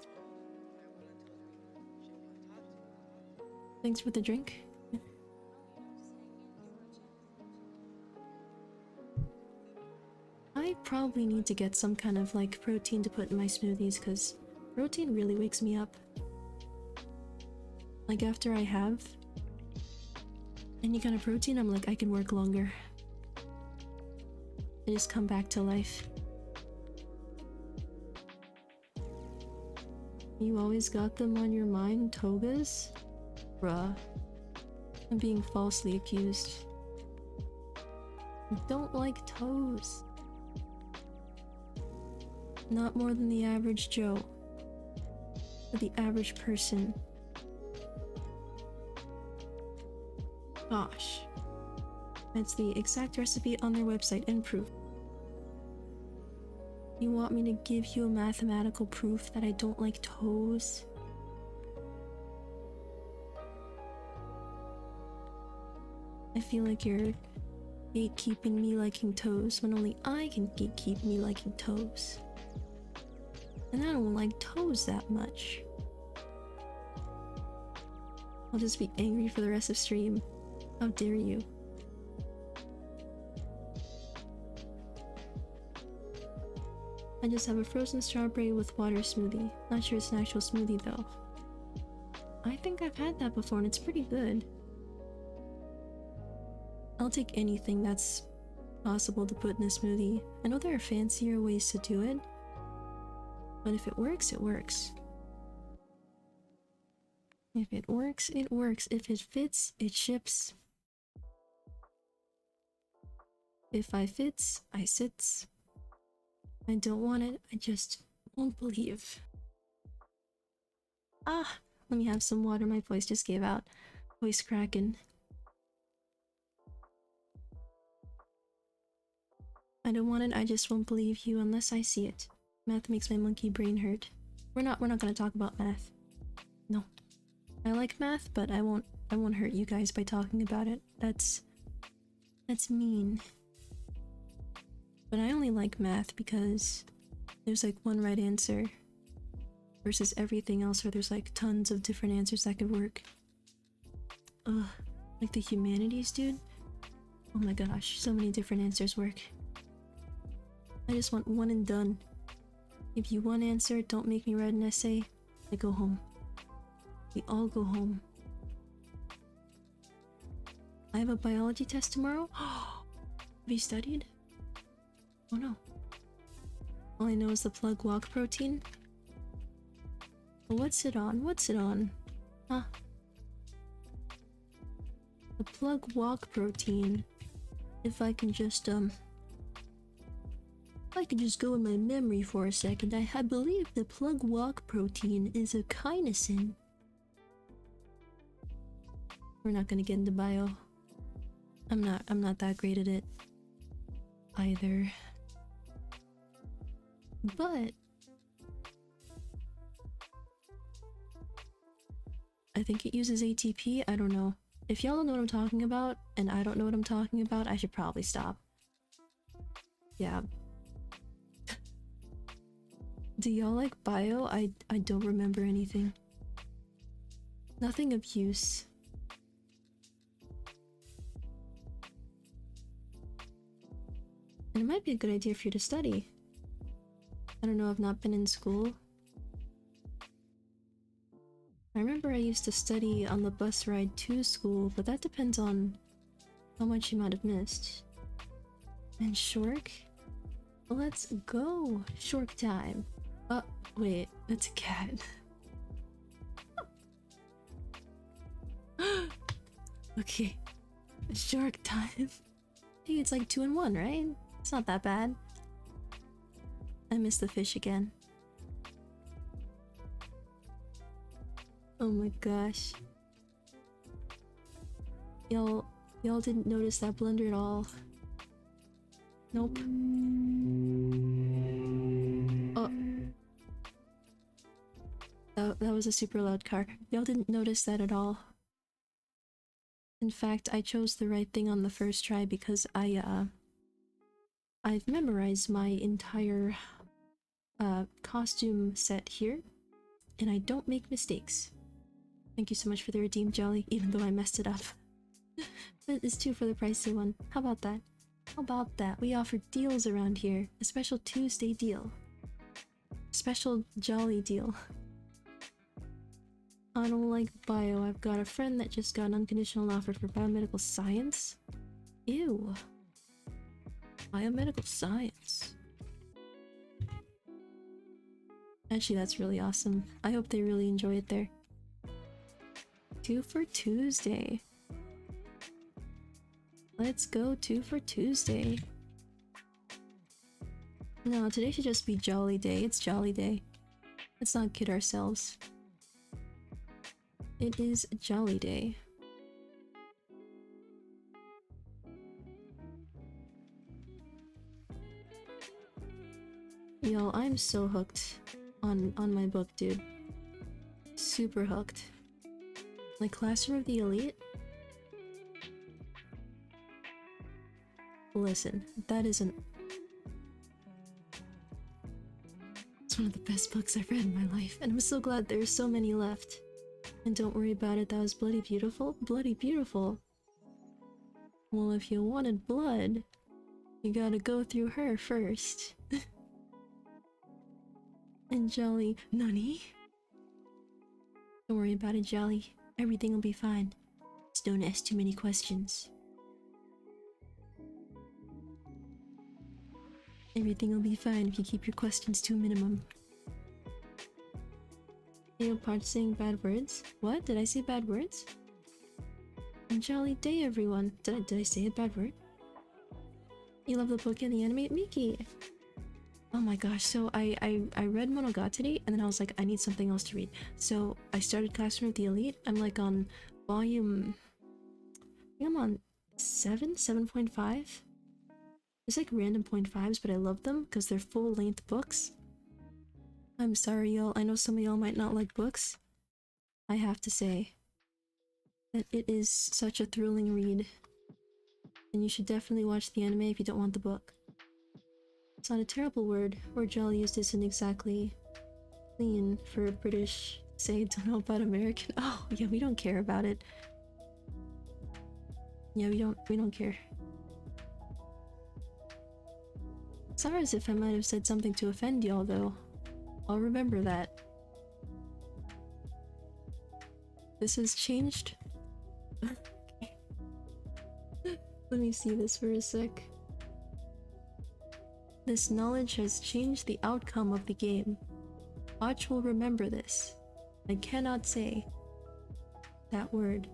Thanks for the drink. I probably need to get some kind of like protein to put in my smoothies, because protein really wakes me up. Like after I have any kind of protein, I'm like, I can work longer. I just come back to life. You always got them on your mind, togas? Bruh. I'm being falsely accused. I don't like toes. Not more than the average Joe. Or the average person. Gosh. That's the exact recipe on their website and proof. You want me to give you a mathematical proof that I don't like toes? I feel like you're gatekeeping me liking toes when only I can gatekeep me liking toes. And I don't like toes that much. I'll just be angry for the rest of stream. How dare you? I just have a frozen strawberry with water smoothie. Not sure it's an actual smoothie though. I think I've had that before and it's pretty good. I'll take anything that's possible to put in a smoothie. I know there are fancier ways to do it, but if it works, it works. If it works, it works. If it fits, it ships. If I fits, I sits. I don't want it, I just won't believe. Ah, let me have some water, my voice just gave out. Voice cracking. I don't want it, I just won't believe you unless I see it. Math makes my monkey brain hurt. We're not gonna talk about math. No. I like math, but I won't hurt you guys by talking about it. That's mean. But I only like math because there's like one right answer, versus everything else where there's like tons of different answers that could work. Ugh, like the humanities, dude. Oh my gosh, so many different answers work. I just want one and done. Give you one answer, don't make me write an essay. I go home. We all go home. I have a biology test tomorrow? Have you studied? Oh no. All I know is the plug walk protein. What's it on? What's it on? Huh? The plug walk protein. If I can just go in my memory for a second, I believe the plug walk protein is a kinesin. We're not gonna get into bio. I'm not that great at it either. But I think it uses ATP. I don't know. If y'all don't know what I'm talking about, and I don't know what I'm talking about, I should probably stop. Yeah. Do y'all like bio? I don't remember anything. Nothing of use. And it might be a good idea for you to study. I don't know, I've not been in school. I remember I used to study on the bus ride to school, but that depends on how much you might have missed. And Shork? Let's go! Shork time! Wait, that's a cat. Okay. Shark time. Hey, it's like 2 in 1, right? It's not that bad. I missed the fish again. Oh my gosh. Y'all didn't notice that blunder at all. Nope. Oh. That was a super loud car. Y'all didn't notice that at all. In fact, I chose the right thing on the first try because I've memorized my entire costume set here, and I don't make mistakes. Thank you so much for the redeemed jolly, even though I messed it up. But it's 2 for the price of 1. How about that? How about that? We offer deals around here. A special Tuesday deal. Special jolly deal. I don't like bio. I've got a friend that just got an unconditional offer for biomedical science. Ew. Biomedical science. Actually, that's really awesome. I hope they really enjoy it there. 2 for Tuesday. Let's go 2 for Tuesday. No, today should just be Jolly Day. It's Jolly Day. Let's not kid ourselves. It is Jolly Day. Yo, I'm so hooked on my book, dude. Super hooked. Like Classroom of the Elite? Listen, that isn't... It's one of the best books I've read in my life, and I'm so glad there's so many left. And don't worry about it, that was bloody beautiful? Bloody beautiful? Well, if you wanted blood, you gotta go through her first. And Jolly... Nani? Don't worry about it, Jolly. Everything will be fine. Just don't ask too many questions. Everything will be fine if you keep your questions to a minimum. You part saying bad words? What? Did I say bad words? And Jolly day, everyone. Did I say a bad word? You love the book and the anime? Miki! Oh my gosh, so I read Monogatari, and then I was like, I need something else to read. So I started Classroom of the Elite. I'm like on volume... I think I'm on 7.5? It's like random 0.5s, but I love them because they're full-length books. I'm sorry, y'all. I know some of y'all might not like books. I have to say that it is such a thrilling read. And you should definitely watch the anime if you don't want the book. It's not a terrible word. Word Jolly used isn't exactly clean for a British say don't know about American. Oh yeah, we don't care about it. Yeah, we don't care. Sorry as if I might have said something to offend y'all though. I'll remember that. This has changed. Let me see this for a sec. This knowledge has changed the outcome of the game. Watch will remember this. I cannot say that word.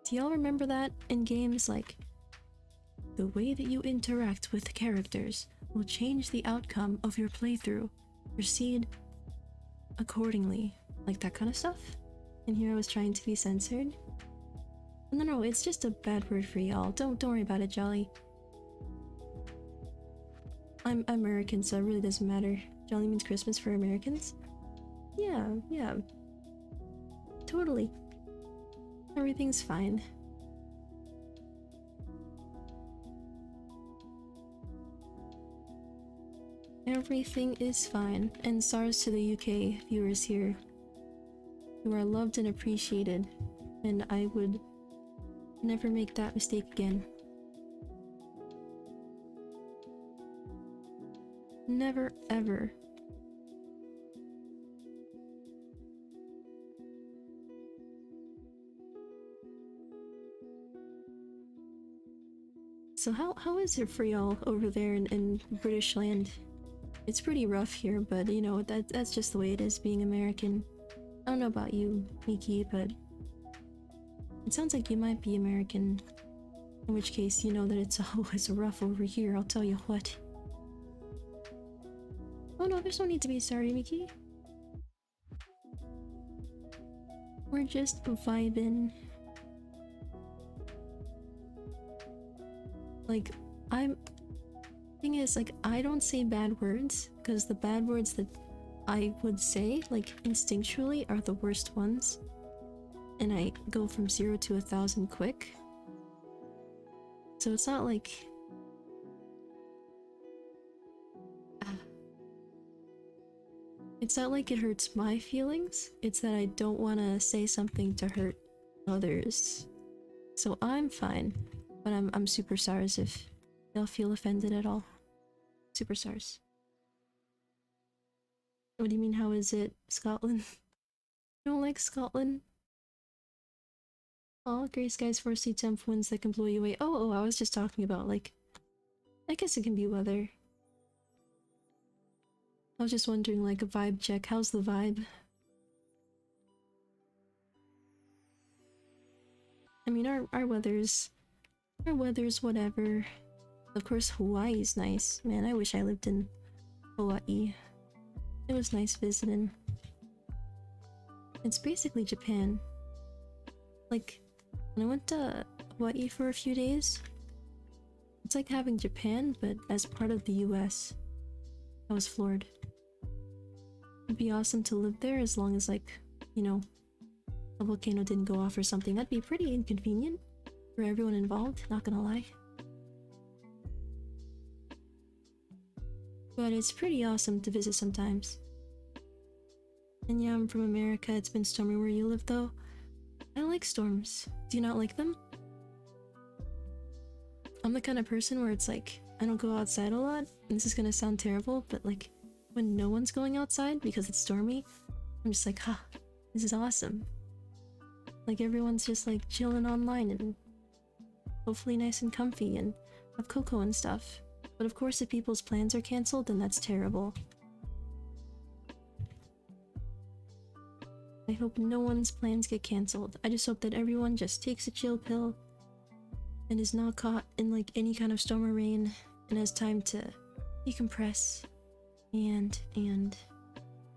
Do y'all remember that in games like the way that you interact with characters will change the outcome of your playthrough. Proceed accordingly. Like that kind of stuff? And here I was trying to be censored. No, it's just a bad word for y'all. Don't worry about it, Jolly. I'm American, so it really doesn't matter. Jolly means Christmas for Americans? Yeah. Totally. Everything's fine. Everything is fine. And SARS to the UK viewers here. You are loved and appreciated. And I would never make that mistake again. Never, ever. So how is it for y'all over there in British land? It's pretty rough here, but you know, that's just the way it is being American. I don't know about you, Miki, but it sounds like you might be American. In which case, you know that it's always rough over here, I'll tell you what. Oh no, there's no need to be sorry, Miki. We're just vibing. Like, thing is, like, I don't say bad words, because the bad words that I would say, like, instinctually are the worst ones. And I go from 0 to 1,000 quick. So it's not like... It's not like it hurts my feelings, it's that I don't want to say something to hurt others. So I'm fine, but I'm super sorry if y'all feel offended at all. Super SARS. What do you mean, how is it, Scotland? You don't like Scotland? Oh, Grey Skies 4C temp winds that can blow you away. Oh, I was just talking about, like... I guess it can be weather. I was just wondering, like, a vibe check. How's the vibe? I mean, our weather's... Our weather's whatever. Of course, Hawaii's nice. Man, I wish I lived in Hawaii. It was nice visiting. It's basically Japan. Like, when I went to Hawaii for a few days, it's like having Japan, but as part of the US. I was floored. It'd be awesome to live there as long as, like, you know, a volcano didn't go off or something. That'd be pretty inconvenient for everyone involved, not gonna lie. But it's pretty awesome to visit sometimes. And yeah, I'm from America. It's been stormy where you live though. I like storms. Do you not like them? I'm the kind of person where it's like, I don't go outside a lot. And this is gonna sound terrible, but like, when no one's going outside because it's stormy, I'm just like, ha, this is awesome. Like everyone's just like chilling online and hopefully nice and comfy and have cocoa and stuff. But of course if people's plans are cancelled, then that's terrible. I hope no one's plans get cancelled. I just hope that everyone just takes a chill pill and is not caught in like any kind of storm or rain and has time to decompress and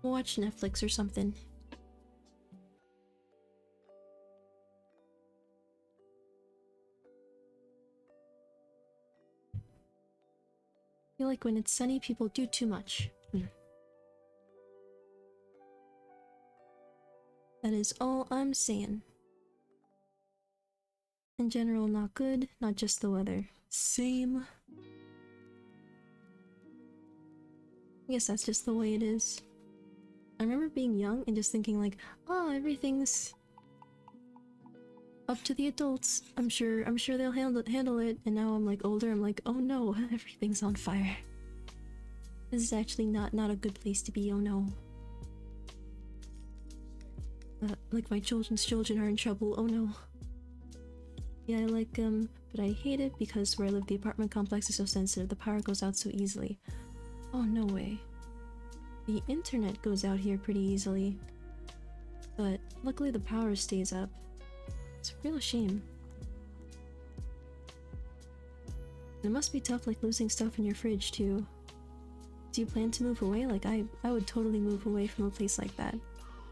watch Netflix or something. I feel like when it's sunny, people do too much. That is all I'm saying. In general, not good, not just the weather. Same. I guess that's just the way it is. I remember being young and just thinking like, oh, everything's up to the adults. I'm sure they'll handle it. And now I'm like older, I'm like, oh no, everything's on fire. This is actually not a good place to be, oh no. Like my children's children are in trouble, oh no. Yeah, I like but I hate it because where I live the apartment complex is so sensitive, the power goes out so easily. Oh, no way. The internet goes out here pretty easily. But luckily the power stays up. It's a real shame. And it must be tough like losing stuff in your fridge too. Do you plan to move away? Like I would totally move away from a place like that.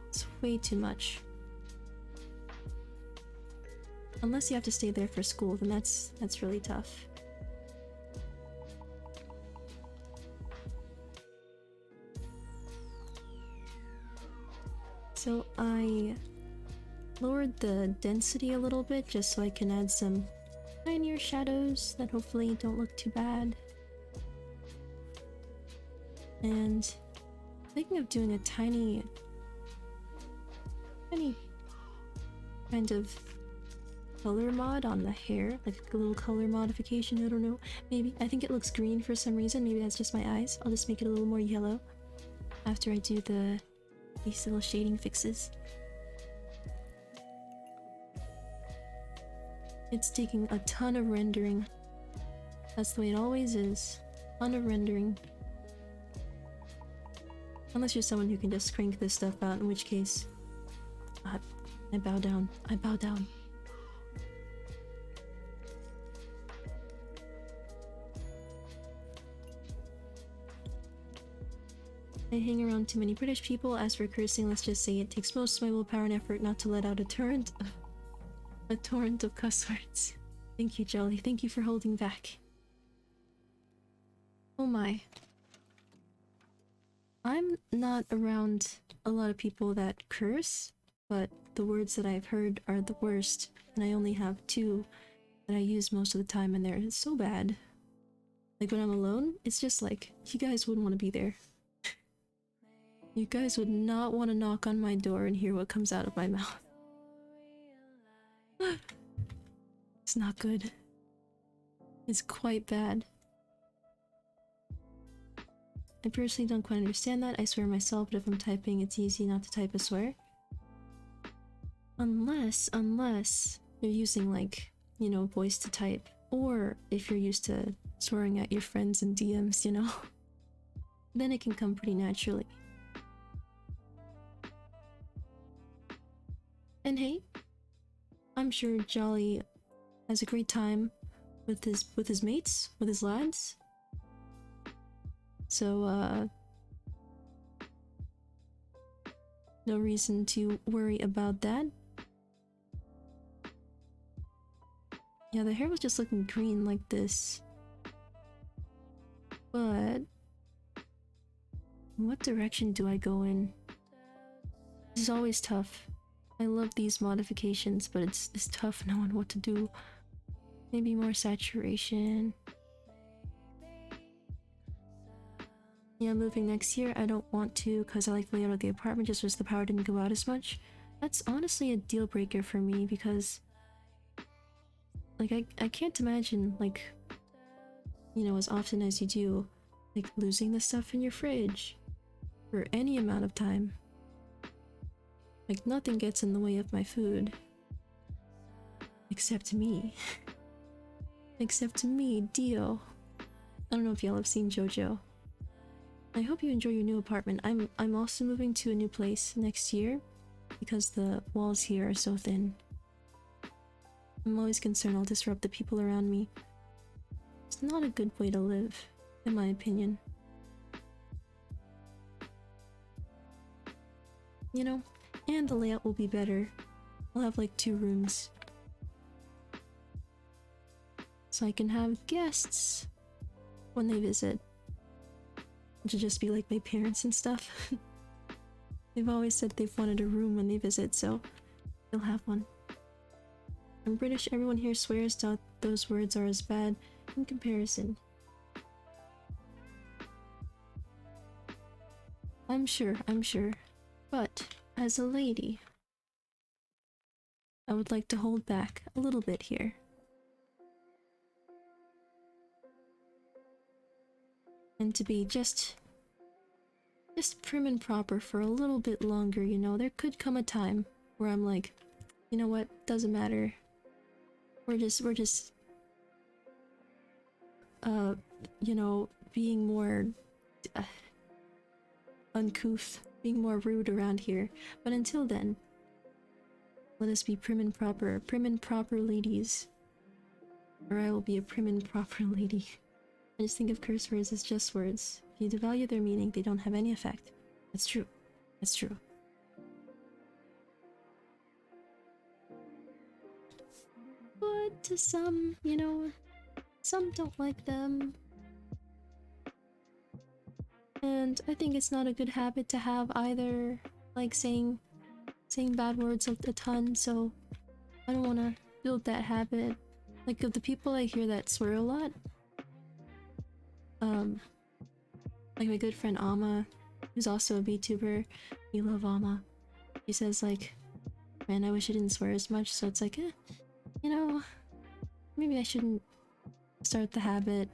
It's way too much. Unless you have to stay there for school, then that's really tough. So I lowered the density a little bit just so I can add some tinier shadows that hopefully don't look too bad. And thinking of doing a tiny kind of color mod on the hair, like a little color modification, I don't know. Maybe, I think it looks green for some reason, maybe that's just my eyes. I'll just make it a little more yellow after I do these little shading fixes. It's taking a ton of rendering. That's the way it always is. A ton of rendering. Unless you're someone who can just crank this stuff out, in which case... I bow down. I bow down. I hang around too many British people. As for cursing, let's just say it takes most of my willpower and effort not to let out a torrent of cuss words. Thank you, Jolly. Thank you for holding back. Oh my. I'm not around a lot of people that curse, but the words that I've heard are the worst, and I only have two that I use most of the time, and they're so bad. Like when I'm alone, it's just like, you guys wouldn't want to be there. You guys would not want to knock on my door and hear what comes out of my mouth. It's not good. It's quite bad. I personally don't quite understand that. I swear myself, but if I'm typing, it's easy not to type a swear. Unless you're using like, you know, voice to type. Or if you're used to swearing at your friends in DMs, you know? Then it can come pretty naturally. And hey, I'm sure Jolly has a great time with his mates, with his lads. So no reason to worry about that. Yeah, the hair was just looking green like this. But what direction do I go in? This is always tough. I love these modifications, but it's tough knowing what to do. Maybe more saturation. Yeah, moving next year, I don't want to because I like the layout of the apartment, just wish the power didn't go out as much. That's honestly a deal breaker for me because like I can't imagine like, you know, as often as you do, like losing the stuff in your fridge for any amount of time. Like nothing gets in the way of my food. Except me. Except me, Dio. I don't know if y'all have seen JoJo. I hope you enjoy your new apartment. I'm also moving to a new place next year because the walls here are so thin. I'm always concerned I'll disrupt the people around me. It's not a good way to live, in my opinion. You know, and the layout will be better. I'll have like 2 rooms. So I can have guests when they visit. To just be like my parents and stuff. They've always said they've wanted a room when they visit, so they'll have one. I'm British, everyone here swears that those words are as bad in comparison. I'm sure, I'm sure. But, as a lady, I would like to hold back a little bit here. And to be just prim and proper for a little bit longer, you know? There could come a time where I'm like, you know what, doesn't matter. We're just, you know, being more uncouth, being more rude around here. But until then, let us be prim and proper ladies. Or I will be a prim and proper lady. I just think of curse words as just words. If you devalue their meaning, they don't have any effect. That's true. That's true. But to some, you know, some don't like them. And I think it's not a good habit to have either, like saying bad words a ton, so I don't want to build that habit. Like, of the people I hear that swear a lot, like my good friend Ama, who's also a VTuber, we love Ama. He says like, man, I wish I didn't swear as much, so it's like, you know, maybe I shouldn't start the habit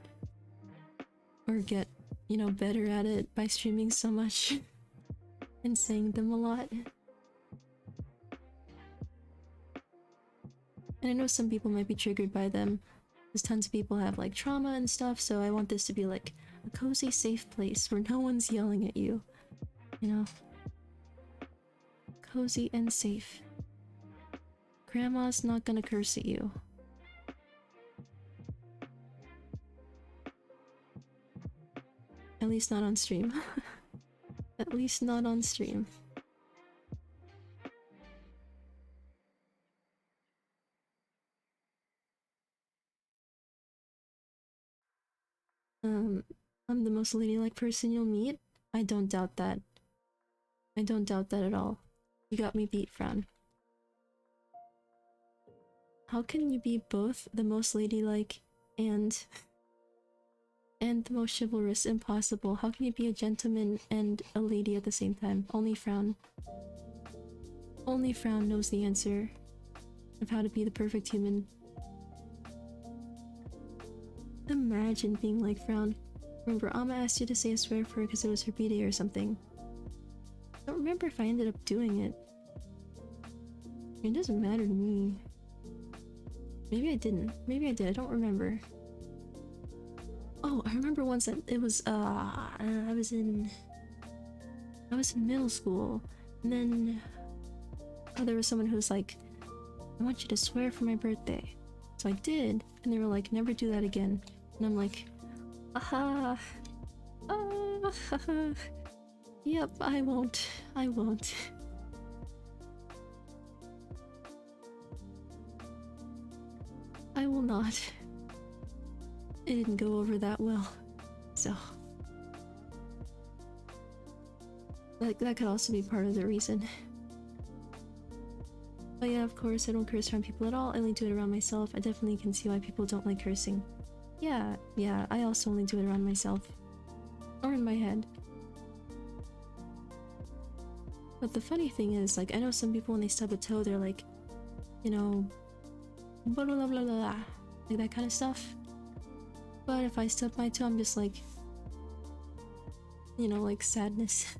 or get, you know, better at it by streaming so much and saying them a lot. And I know some people might be triggered by them, because tons of people have like trauma and stuff, so I want this to be like a cozy, safe place where no one's yelling at you, you know? Cozy and safe. Grandma's not gonna curse at you. At least not on stream. At least not on stream. I'm the most ladylike person you'll meet? I don't doubt that. I don't doubt that at all. You got me beat, Fran. How can you be both the most ladylike and the most chivalrous? Impossible. How can you be a gentleman and a lady at the same time? Only Fran. Only Fran knows the answer of how to be the perfect human. Imagine being like Fran. Remember, Amma asked you to say a swear for her because it was her B-day or something. I don't remember if I ended up doing it. It doesn't matter to me. Maybe I didn't. Maybe I did. I don't remember. Oh, I remember once that it was I was in middle school, and then there was someone who was like, I want you to swear for my birthday. So I did, and they were like, never do that again. And I'm like, aha, yep, I won't. I won't. I will not. It didn't go over that well, so that could also be part of the reason. But yeah, of course, I don't curse around people at all. I only do it around myself. I definitely can see why people don't like cursing. Yeah, I also only do it around myself. Or in my head. But the funny thing is, like, I know some people when they stub a toe, they're like, you know, blah blah blah blah blah, like that kind of stuff. But if I stub my toe, I'm just like, you know, like sadness.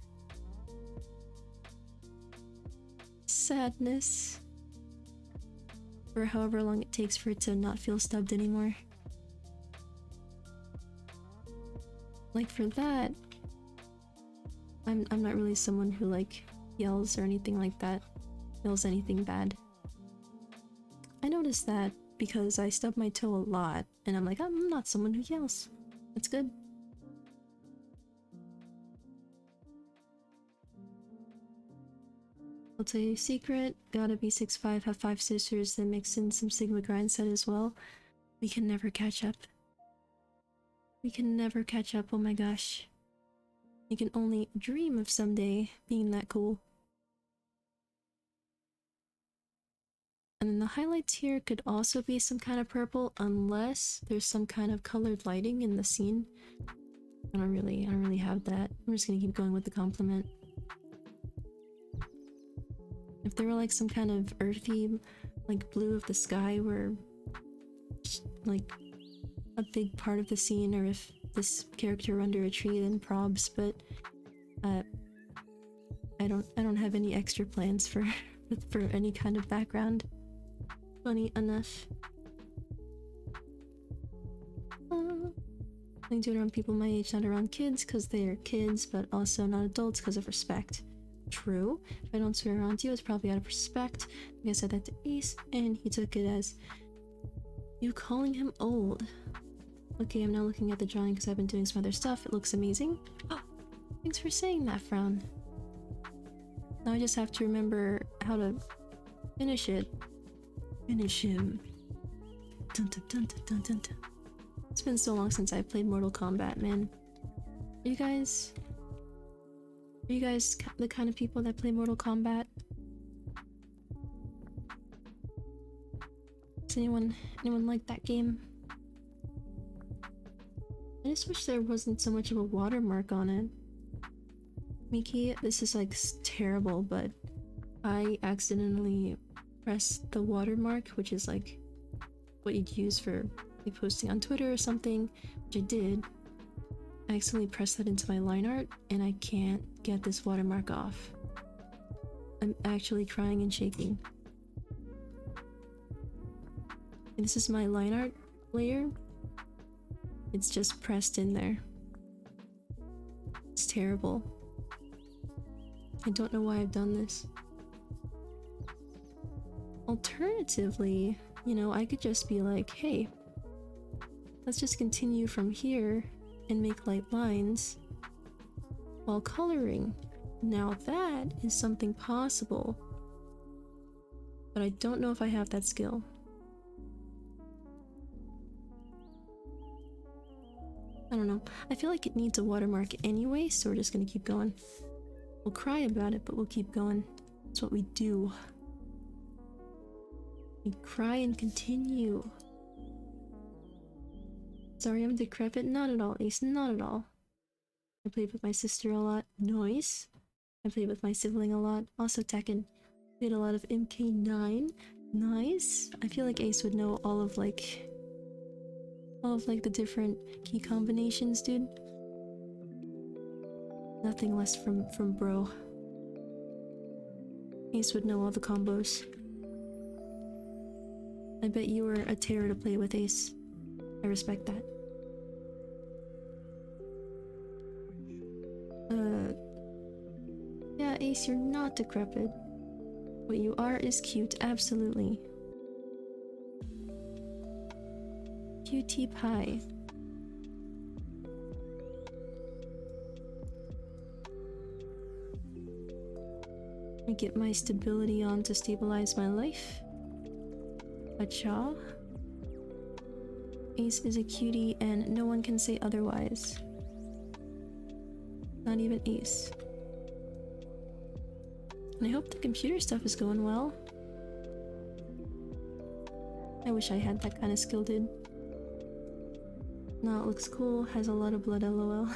Sadness. For however long it takes for it to not feel stubbed anymore. Like for that, I'm not really someone who like yells or anything like that. Yells anything bad. I noticed that because I stub my toe a lot, and I'm like, I'm not someone who yells. That's good. I'll tell you a secret, gotta be 6'5", have 5 sisters, then mix in some Sigma grind set as well. We can never catch up. We can never catch up, oh my gosh. You can only dream of someday being that cool. And then the highlights here could also be some kind of purple, unless there's some kind of colored lighting in the scene. I don't really have that. I'm just gonna keep going with the compliment. If there were like some kind of earthy, like blue of the sky were like a big part of the scene, or if this character were under a tree, then probs, but I don't have any extra plans for for any kind of background. Funny enough. I do it around people my age, not around kids because they are kids, but also not adults because of respect. True. If I don't swear around you, it's probably out of respect. I said that to Ace, and he took it as you calling him old. Okay, I'm now looking at the drawing because I've been doing some other stuff. It looks amazing. Oh, thanks for saying that, Frown. Now I just have to remember how to finish it. Finish him. Dun dun dun dun dun dun dun. It's been so long since I played Mortal Kombat, man. Are you guys the kind of people that play Mortal Kombat? Does anyone like that game? I just wish there wasn't so much of a watermark on it. Miki, this is like terrible, but I accidentally pressed the watermark, which is like what you'd use for like posting on Twitter or something, which I did. I accidentally pressed that into my line art, and I can't get this watermark off. I'm actually crying and shaking. And this is my line art layer. It's just pressed in there. It's terrible. I don't know why I've done this. Alternatively, you know, I could just be like, hey, let's just continue from here and make light lines while coloring. Now that is something possible, but I don't know if I have that skill. I don't know. I feel like it needs a watermark anyway, so we're just gonna keep going. We'll cry about it, but we'll keep going. That's what we do. We cry and continue. Sorry, I'm decrepit. Not at all, Ace. Not at all. I played with my sister a lot. Nice. I played with my sibling a lot. Also Tekken. Played a lot of MK9. Nice. I feel like Ace would know all of like the different key combinations, dude. Nothing less from bro. Ace would know all the combos. I bet you were a terror to play with, Ace. I respect that. Yeah, Ace, you're not decrepit. What you are is cute, absolutely. Cutie pie. I get my stability on to stabilize my life. Acha. Ace is a cutie and no one can say otherwise. Not even Ace. And I hope the computer stuff is going well. I wish I had that kind of skill, dude. No, it looks cool. Has a lot of blood, lol.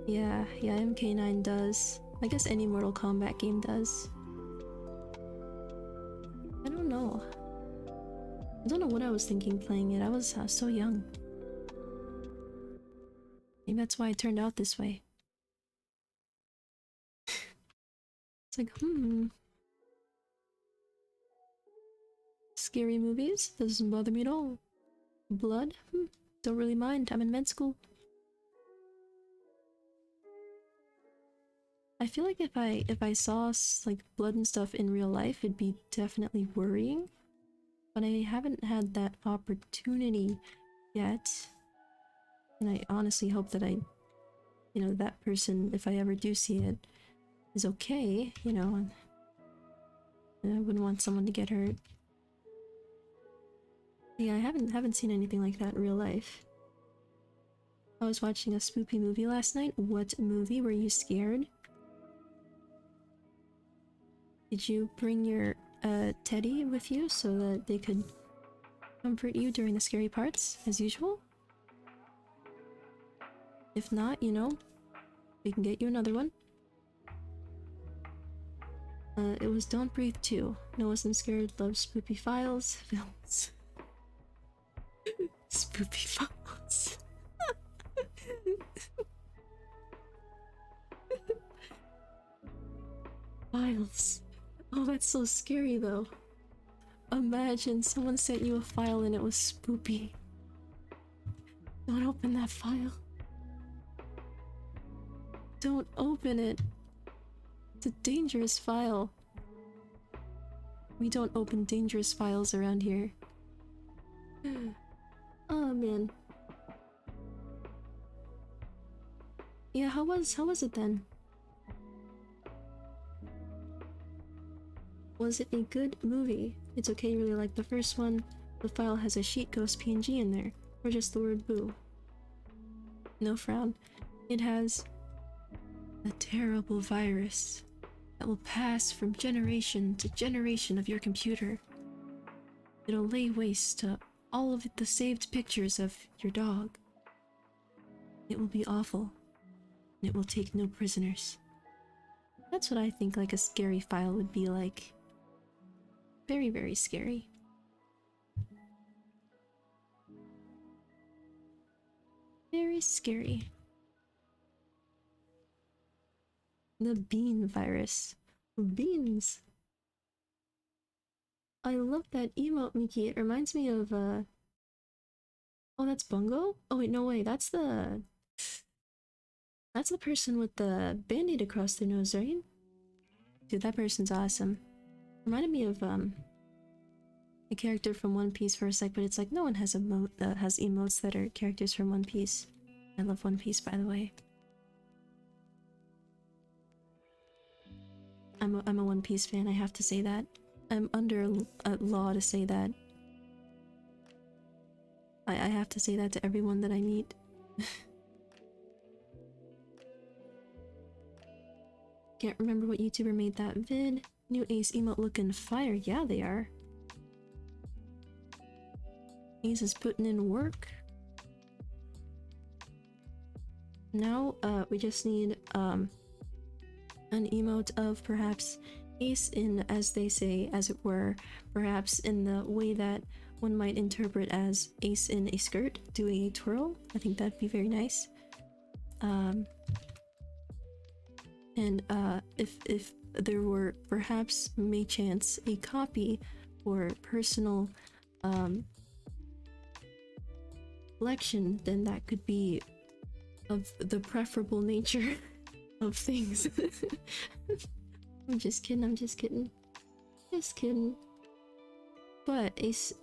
Yeah, MK9 does. I guess any Mortal Kombat game does. I don't know. I don't know what I was thinking playing it. I was so young. Maybe that's why it turned out this way. It's like, Scary movies? Doesn't bother me at all. Blood? Don't really mind. I'm in med school. I feel like if I saw like blood and stuff in real life, it'd be definitely worrying. But I haven't had that opportunity yet. And I honestly hope that that person, if I ever do see it, is okay, you know. And I wouldn't want someone to get hurt. Yeah, I haven't seen anything like that in real life. I was watching a spooky movie last night. What movie? Were you scared? Did you bring your teddy with you so that they could comfort you during the scary parts, as usual. If not, you know, we can get you another one. It was Don't Breathe 2. No Wasn't Scared, loves spoopy files. Films. Spoopy files. Files. Oh, that's so scary though. Imagine someone sent you a file and it was spoopy. Don't open that file. Don't open it. It's a dangerous file. We don't open dangerous files around here. Oh man. Yeah, how was it then? Was it a good movie? It's okay, you really like the first one. The file has a sheet ghost PNG in there, or just the word boo. No frown. It has a terrible virus that will pass from generation to generation of your computer. It'll lay waste to all of the saved pictures of your dog. It will be awful, and it will take no prisoners. That's what I think like a scary file would be like. Very, very scary. Very scary. The bean virus. Beans. I love that emote, Miki. It reminds me of, oh, that's Bungo? Oh wait, no way, that's the person with the band-aid across their nose, right? Dude, that person's awesome. Reminded me of, a character from One Piece for a sec, but it's like no one has has emotes that are characters from One Piece. I love One Piece, by the way. I'm a One Piece fan, I have to say that. I'm under a law to say that. I have to say that to everyone that I meet. Can't remember what YouTuber made that vid. New Ace emote looking fire. Yeah, they are. Ace is putting in work. Now, we just need, an emote of perhaps Ace in, as they say, as it were, perhaps in the way that one might interpret as Ace in a skirt doing a twirl. I think that'd be very nice. And if there were perhaps may chance a copy or personal collection, then that could be of the preferable nature of things. I'm just kidding, I'm just kidding. Just kidding. But Ace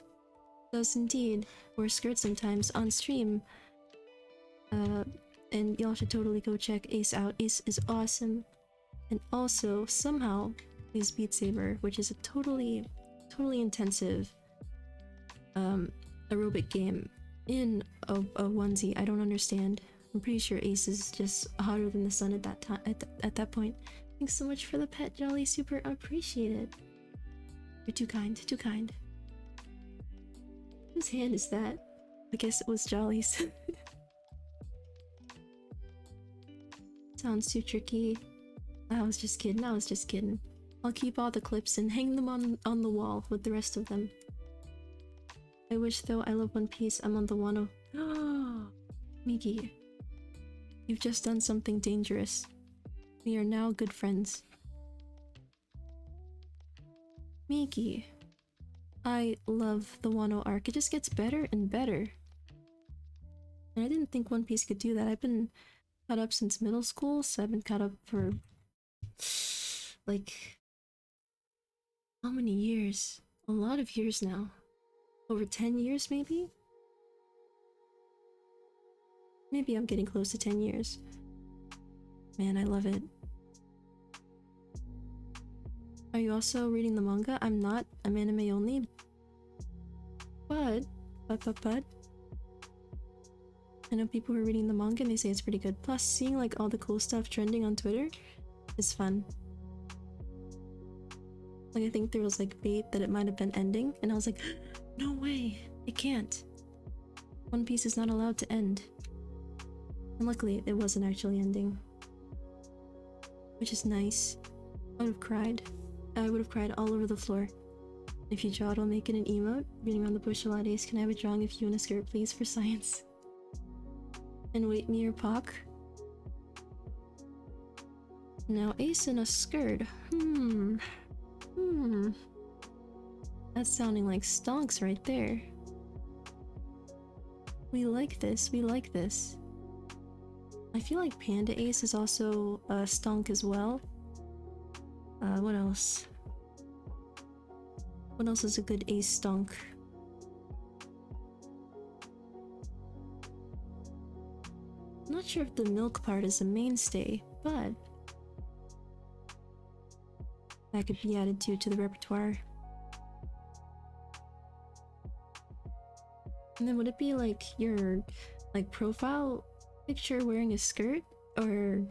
does indeed wear skirts sometimes on stream. And y'all should totally go check Ace out. Ace is awesome. And also, somehow, plays Beat Saber, which is a totally intensive aerobic game in a onesie. I don't understand. I'm pretty sure Ace is just hotter than the sun at that time. At that point. Thanks so much for the pet, Jolly. Super appreciate it. You're too kind. Too kind. Whose hand is that? I guess it was Jolly's. Sounds too tricky. I was just kidding. I was just kidding. I'll keep all the clips and hang them on the wall with the rest of them. I wish though I love One Piece. I'm on the one. Oh, Miki. You've just done something dangerous. We are now good friends. Miki. I love the Wano arc. It just gets better and better. And I didn't think One Piece could do that. I've been caught up since middle school, so I've been caught up for like how many years? A lot of years now. Over 10 years maybe? Maybe I'm getting close to 10 years. Man, I love it. Are you also reading the manga? I'm not. I'm anime only. But I know people who are reading the manga and they say it's pretty good. Plus, seeing like all the cool stuff trending on Twitter is fun. Like I think there was like bait that it might have been ending, and I was like, no way. It can't. One Piece is not allowed to end. And luckily, it wasn't actually ending. Which is nice. I would have cried. I would have cried all over the floor. If you draw it, I'll make it an emote. Beating around the bush a lot, Ace. Can I have a drawing of you in a skirt, please, for science? And wait me or Pock. Now Ace in a skirt. That's sounding like stonks right there. We like this, we like this. I feel like Panda Ace is also a stonk as well. What else? What else is a good Ace stonk? I'm not sure if the milk part is a mainstay, but that could be added to the repertoire. And then would it be like your profile picture wearing a skirt, or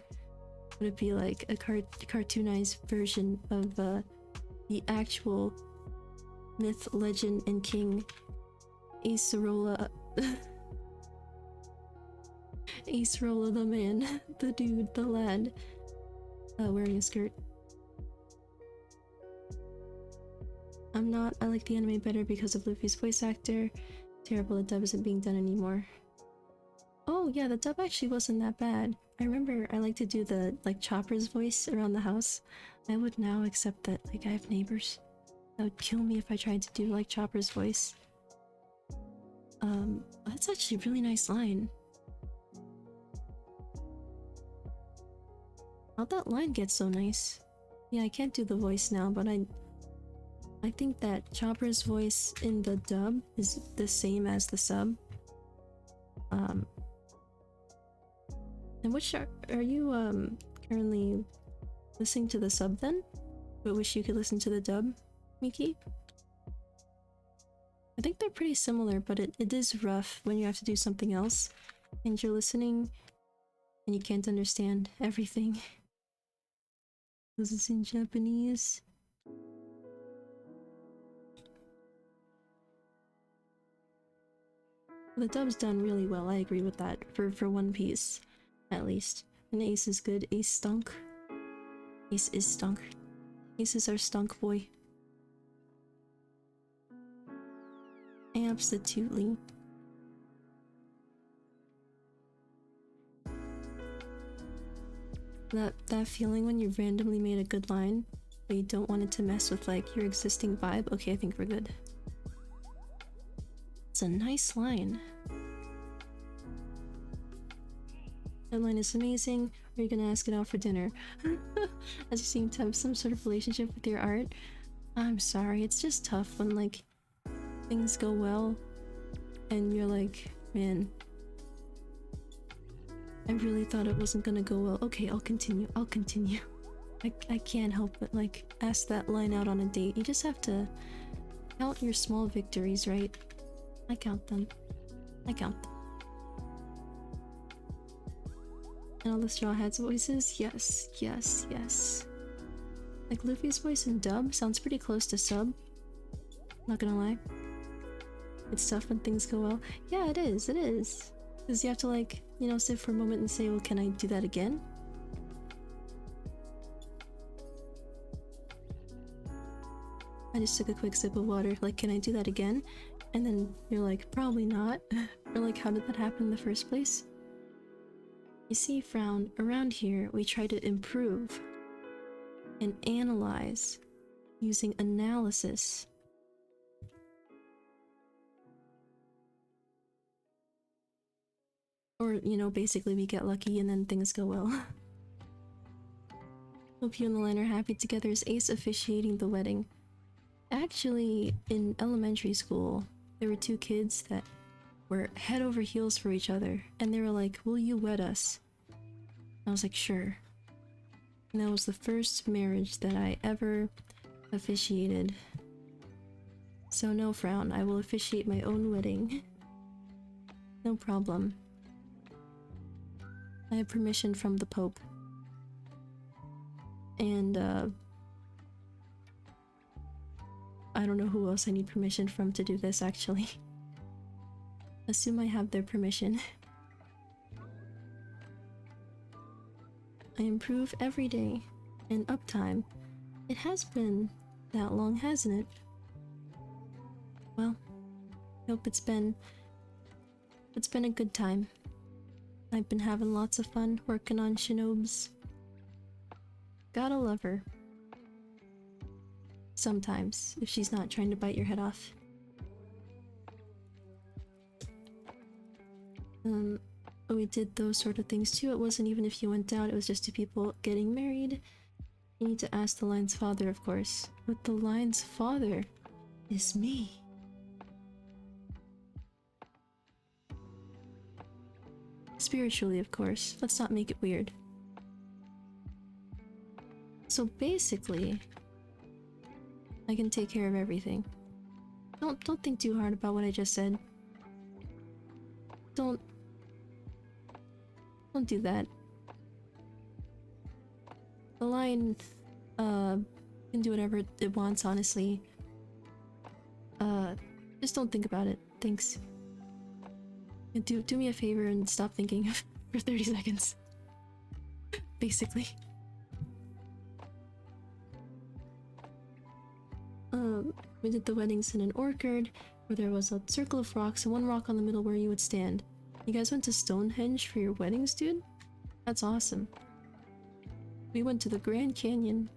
would it be like a cartoonized version of the actual myth, legend, and king Acerola? Acerola the man, the dude, the lad, wearing a skirt. I like the anime better because of Luffy's voice actor. Terrible the dub isn't being done anymore. Oh yeah, the dub actually wasn't that bad. I remember I like to do the Chopper's voice around the house. I would now accept that I have neighbors. That would kill me if I tried to do Chopper's voice. That's actually a really nice line. How'd that line get so nice? Yeah, I can't do the voice now, but I think that Chopper's voice in the dub is the same as the sub. And which are you currently listening to the sub then? But wish you could listen to the dub, Miki? I think they're pretty similar, but it is rough when you have to do something else and you're listening and you can't understand everything. This is in Japanese. The dub's done really well, I agree with that, for One Piece, at least. And Ace is good. Ace stunk. Ace is stunk. Ace is our stunk boy. Absolutely. That feeling when you've randomly made a good line, but you don't want it to mess with your existing vibe. Okay, I think we're good. It's a nice line. That line is amazing. Are you gonna ask it out for dinner? As you seem to have some sort of relationship with your art. I'm sorry, it's just tough when things go well and you're like, man, I really thought it wasn't gonna go well. Okay, I'll continue. I can't help but ask that line out on a date. You just have to count your small victories, right? I count them. And all the Straw Hats voices? Yes. Luffy's voice in dub sounds pretty close to sub. Not gonna lie. It's tough when things go well. Yeah, it is. Because you have to sit for a moment and say, well, can I do that again? I just took a quick sip of water. Can I do that again? And then you're like, probably not. Or how did that happen in the first place? You see, Frown, around here we try to improve and analyze using analysis. Or, basically we get lucky and then things go well. Hope you and the line are happy together. Is Ace officiating the wedding? Actually, in elementary school, there were two kids that were head over heels for each other, and they were like, will you wed us? I was like, sure. And that was the first marriage that I ever officiated. So no, Frown, I will officiate my own wedding. No problem. I have permission from the Pope. And, I don't know who else I need permission from to do this, actually. Assume I have their permission. I improve every day. And uptime. It has been that long, hasn't it? Well, I hope it's been a good time. I've been having lots of fun working on Shinobus. Gotta love her. Sometimes, if she's not trying to bite your head off. We did those sort of things too. It wasn't even if you went out, it was just two people getting married. You need to ask the lion's father, of course. But the lion's father is me. Spiritually, of course. Let's not make it weird. So basically, I can take care of everything. Don't think too hard about what I just said. Don't do that. The lion can do whatever it wants, honestly. Just don't think about it. Thanks. Do me a favor and stop thinking for 30 seconds. Basically. We did the weddings in an orchard where there was a circle of rocks and one rock on the middle where you would stand. You guys went to Stonehenge for your weddings, dude? That's awesome. We went to the Grand Canyon.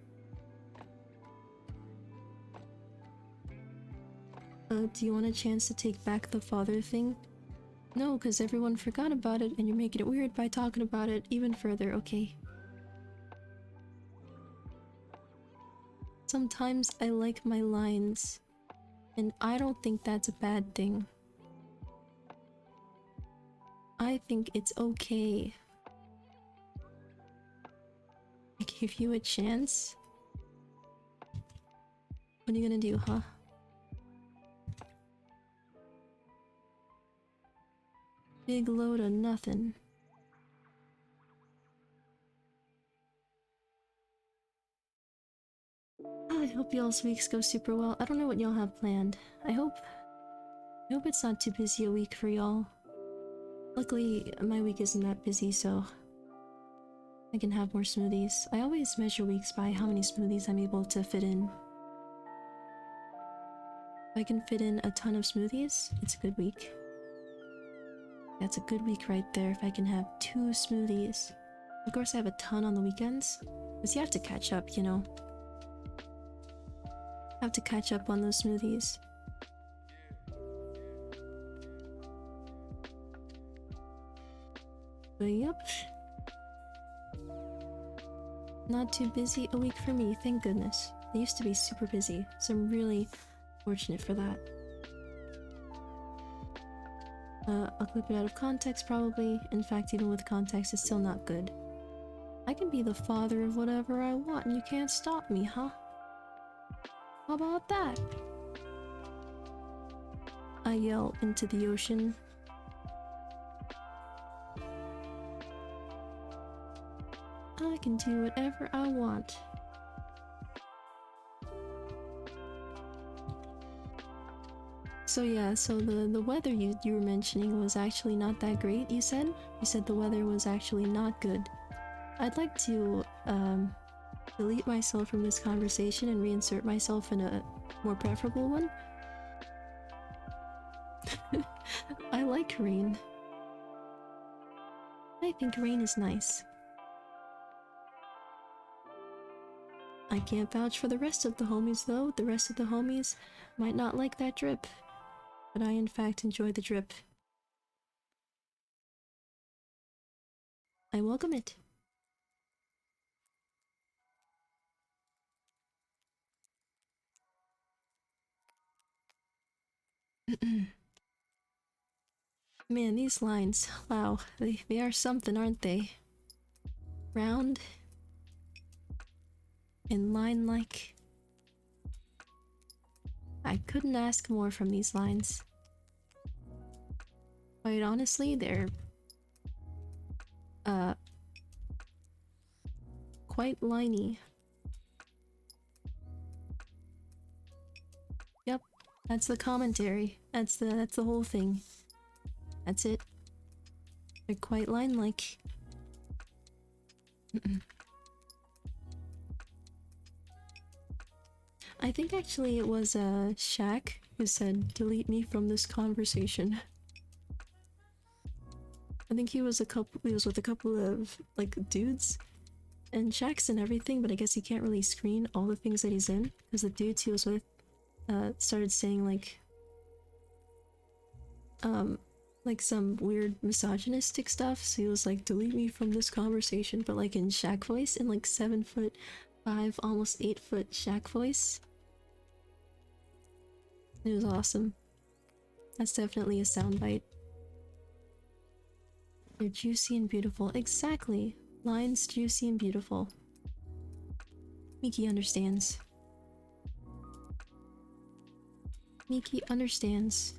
Do you want a chance to take back the father thing? No, because everyone forgot about it and you're making it weird by talking about it even further, okay? Sometimes I like my lines, and I don't think that's a bad thing. I think it's okay. I gave you a chance? What are you gonna do, huh? Big load of nothing. I hope y'all's weeks go super well. I don't know what y'all have planned. I hope it's not too busy a week for y'all. Luckily, my week isn't that busy, so I can have more smoothies. I always measure weeks by how many smoothies I'm able to fit in. If I can fit in a ton of smoothies, it's a good week. That's a good week right there if I can have 2 smoothies. Of course I have a ton on the weekends, because you have to catch up, you know? Have to catch up on those smoothies. But yep. Not too busy a week for me, thank goodness. I used to be super busy, so I'm really fortunate for that. I'll clip it out of context probably. In fact, even with context, it's still not good. I can be the father of whatever I want and you can't stop me, huh? How about that? I yell into the ocean. I can do whatever I want. So yeah, so the weather you were mentioning was actually not that great, you said? You said the weather was actually not good. I'd like to delete myself from this conversation and reinsert myself in a more preferable one. I like rain. I think rain is nice. I can't vouch for the rest of the homies though. The rest of the homies might not like that drip. But I in fact enjoy the drip. I welcome it. Man, these lines, wow, they are something, aren't they? Round and line-like. I couldn't ask more from these lines. Quite honestly, they're quite liney. Yep, that's the commentary. That's the whole thing. That's it. They're quite line-like. I think actually it was Shaq who said, "Delete me from this conversation." I think he was with a couple of like dudes, and Shaq's in everything, but I guess he can't really screen all the things that he's in because the dudes he was with started saying like some weird misogynistic stuff, so he was like, "Delete me from this conversation," but like in Shaq voice, in like 7'5", almost 8-foot Shaq voice. It was awesome. That's definitely a soundbite. They're juicy and beautiful. Exactly. Lines juicy and beautiful. Miki understands. Miki understands.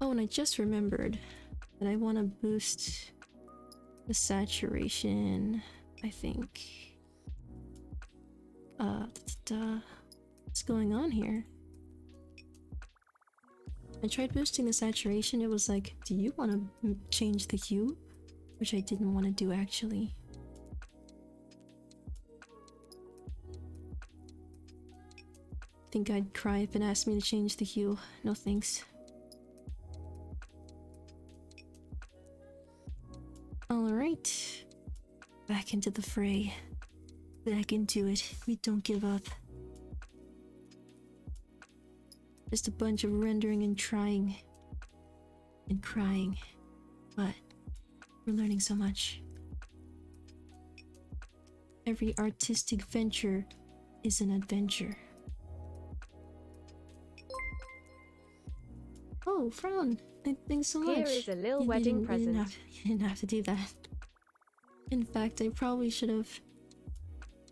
Oh, and I just remembered that I want to boost the saturation, I think. What's going on here? I tried boosting the saturation, it was like, do you want to change the hue? Which I didn't want to do, actually. I think I'd cry if it asked me to change the hue. No thanks. Alright. Back into the fray. Back into it. We don't give up. Just a bunch of rendering and trying. And crying. But we're learning so much. Every artistic venture is an adventure. Oh, Frown! Thanks so much. Here is a little wedding present. You didn't have to do that. In fact, I probably should have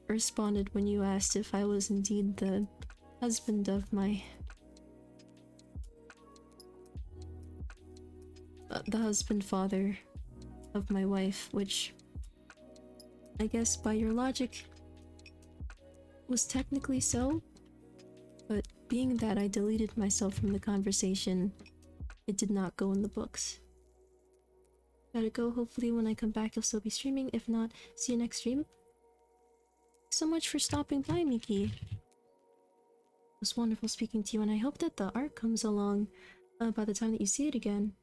responded when you asked if I was indeed the husband of my... the husband-father of my wife, which I guess by your logic was technically so, but being that I deleted myself from the conversation, it did not go in the books. Gotta go. Hopefully when I come back you'll still be streaming. If not, see you next stream. So much for stopping by, Miki. It was wonderful speaking to you, and I hope that the art comes along by the time that you see it again.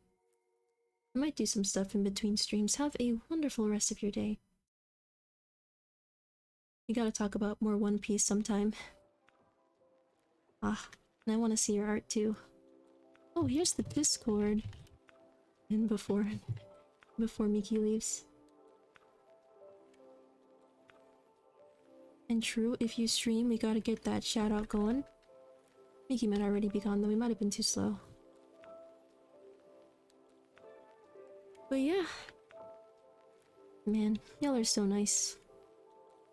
I might do some stuff in between streams. Have a wonderful rest of your day. We gotta talk about more One Piece sometime. Ah, and I want to see your art too. Oh, here's the Discord. And before Miki leaves. And true, if you stream, we gotta get that shout out going. Miki might already be gone though, we might have been too slow. But yeah. Man, y'all are so nice.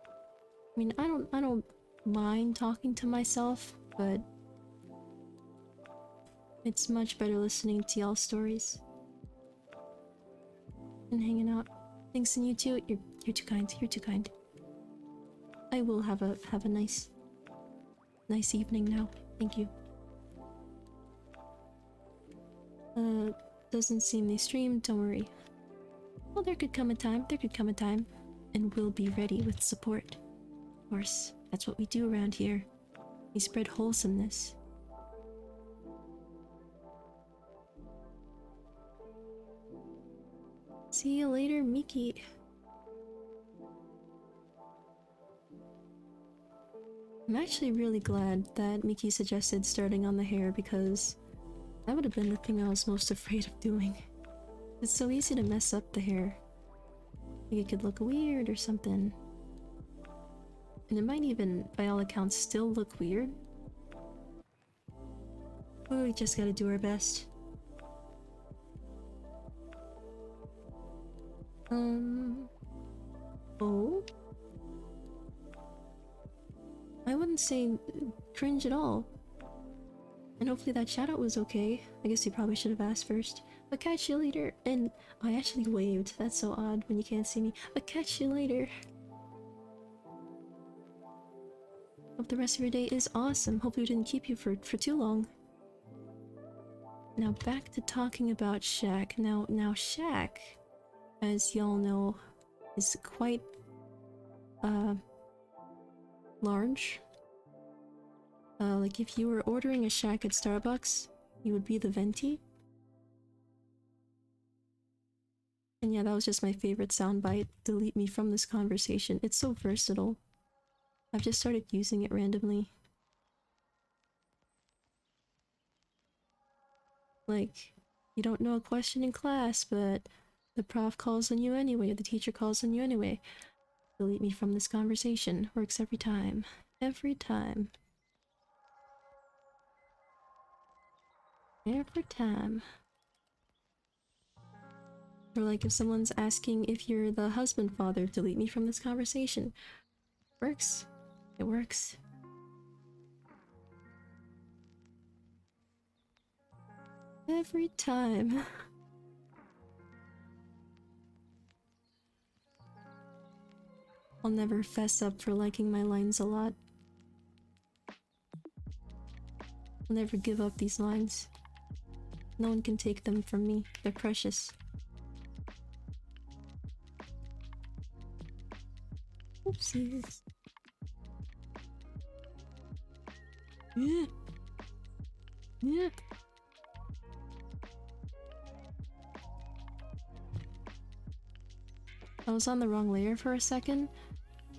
I mean, I don't mind talking to myself, but it's much better listening to y'all's stories. And hanging out. Thanks, and you too. You're too kind. You're too kind. I will have a nice evening now. Thank you. Doesn't seem they streamed, don't worry. Well, there could come a time, and we'll be ready with support. Of course, that's what we do around here. We spread wholesomeness. See you later, Miki. I'm actually really glad that Miki suggested starting on the hair, because that would have been the thing I was most afraid of doing. It's so easy to mess up the hair. Like it could look weird or something. And it might even, by all accounts, still look weird. But we just gotta do our best. Oh? I wouldn't say cringe at all. And hopefully that shoutout was okay. I guess you probably should have asked first. But catch you later. And I actually waved. That's so odd when you can't see me. But catch you later. Hope the rest of your day is awesome. Hopefully we didn't keep you for too long. Now back to talking about Shaq. Now Shaq, as y'all know, is quite large. Like if you were ordering a Shaq at Starbucks, you would be the venti. And yeah, that was just my favorite soundbite. Delete me from this conversation. It's so versatile. I've just started using it randomly. Like, you don't know a question in class, but the prof calls on you anyway, or the teacher calls on you anyway. Delete me from this conversation. Works every time. Every time. Every time. Or like if someone's asking if you're the husband father, delete me from this conversation. Works. It works. Every time. I'll never fess up for liking my lines a lot. I'll never give up these lines. No one can take them from me. They're precious. Oopsies. Yeah. Yeah. I was on the wrong layer for a second,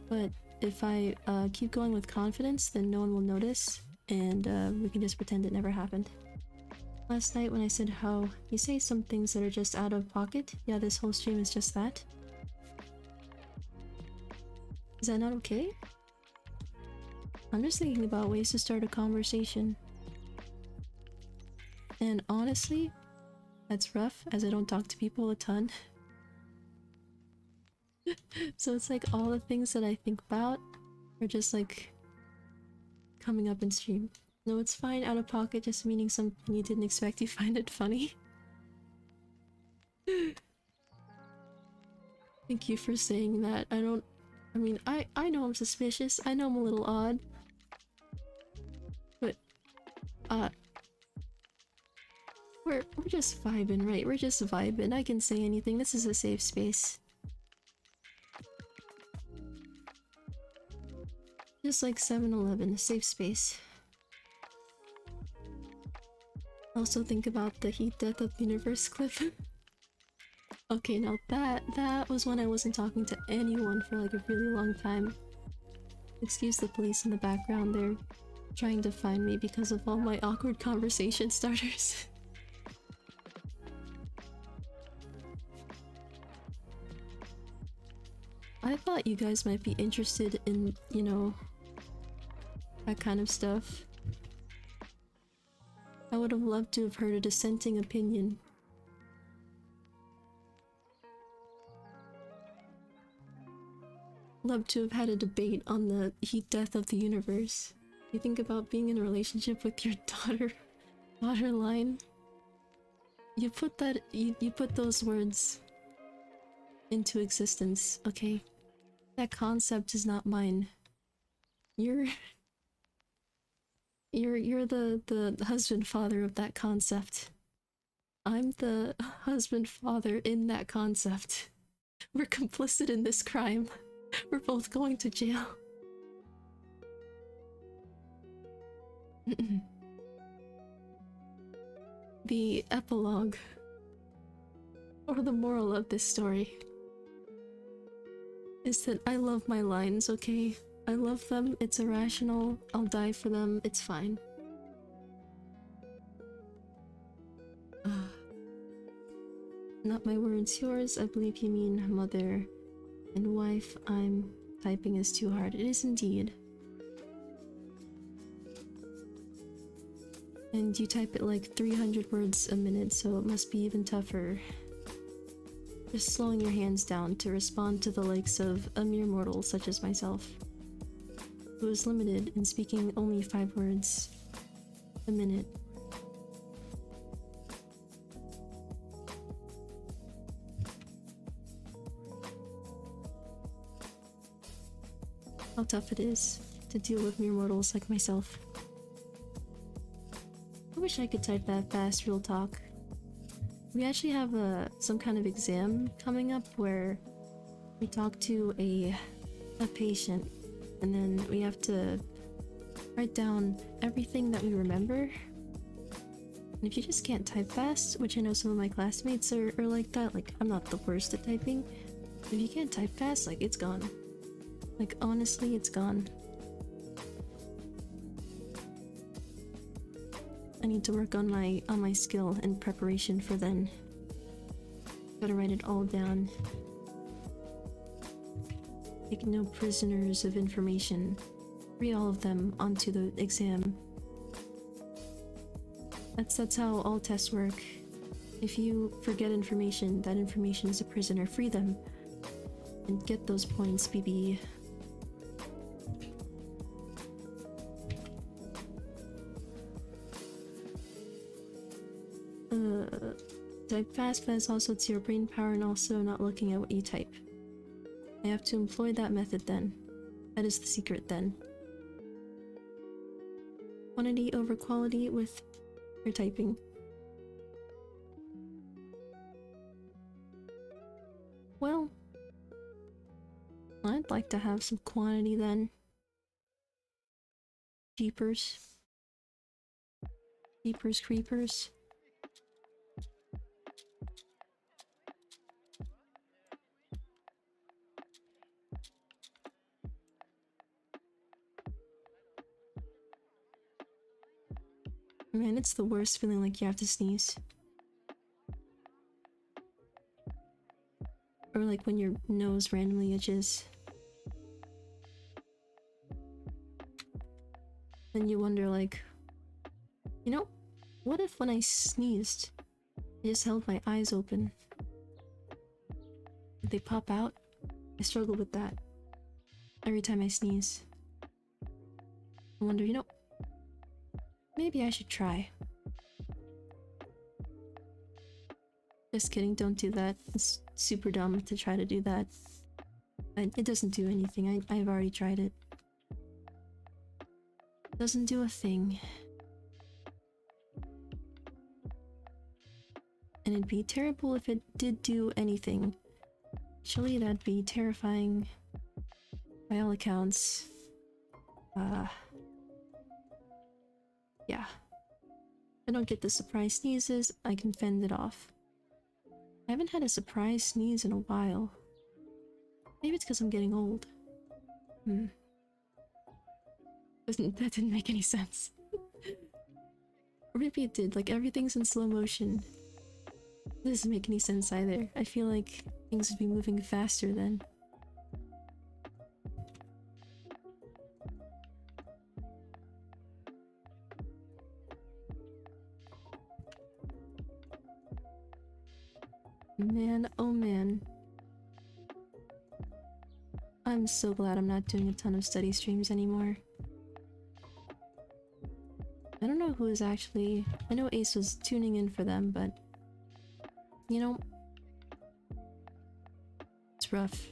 but if I keep going with confidence, then no one will notice, and we can just pretend it never happened. Last night when I said how you say some things that are just out of pocket, yeah, this whole stream is just that. Is that not okay? I'm just thinking about ways to start a conversation. And honestly, that's rough, as I don't talk to people a ton. So it's like all the things that I think about are just like coming up in stream. No, it's fine, out of pocket, just meaning something you didn't expect you find it funny. Thank you for saying that. I mean, I know I'm suspicious, I know I'm a little odd. But, we're just vibing, right? We're just vibing. I can say anything, this is a safe space. Just like 7-Eleven, a safe space. Also think about the Heat Death of the Universe clip. Okay, now that was when I wasn't talking to anyone for like a really long time. Excuse the police in the background, they're trying to find me because of all my awkward conversation starters. I thought you guys might be interested in, you know, that kind of stuff. I would have loved to have heard a dissenting opinion. Love to have had a debate on the heat death of the universe. You think about being in a relationship with your daughter line. You put that you put those words into existence, okay? That concept is not mine. You're the husband father of that concept. I'm the husband father in that concept. We're complicit in this crime. We're both going to jail. The epilogue, or the moral of this story, is that I love my lines, okay? I love them, it's irrational, I'll die for them, it's fine. Not my words, yours. I believe you mean mother and wife. I'm typing is too hard. It is indeed. And you type it like 300 words a minute, so it must be even tougher. Just slowing your hands down to respond to the likes of a mere mortal such as myself, who is limited in speaking only 5 words a minute. How tough it is to deal with mere mortals like myself. wish I could type that fast, real talk. We actually have some kind of exam coming up where we talk to a patient, and then we have to write down everything that we remember. And if you just can't type fast, which I know some of my classmates are like that, like I'm not the worst at typing, but if you can't type fast, like it's gone. Like honestly, it's gone. I need to work on my skill and preparation for then. Gotta write it all down. Take no prisoners of information. Read all of them onto the exam. That's how all tests work. If you forget information, that information is a prisoner. Free them. And get those points, BB. Type fast, but it's also to your brain power and also not looking at what you type. I have to employ that method then. That is the secret then. Quantity over quality with your typing. Well, I'd like to have some quantity then. Jeepers. Jeepers creepers. Man, it's the worst feeling like you have to sneeze. Or like when your nose randomly itches. Then you wonder like, you know, what if when I sneezed, I just held my eyes open? Did they pop out? I struggle with that. Every time I sneeze. I wonder, you know, maybe I should try. Just kidding, don't do that. It's super dumb to try to do that. It doesn't do anything. I've already tried it. Doesn't do a thing. And it'd be terrible if it did do anything. Actually, that'd be terrifying. By all accounts. Yeah. If I don't get the surprise sneezes, I can fend it off. I haven't had a surprise sneeze in a while. Maybe it's because I'm getting old. That didn't make any sense. Or maybe it did, like everything's in slow motion. It doesn't make any sense either. I feel like things would be moving faster then. Man, oh man. I'm so glad I'm not doing a ton of study streams anymore. I don't know who is actually... I know Ace was tuning in for them, but... You know... It's rough.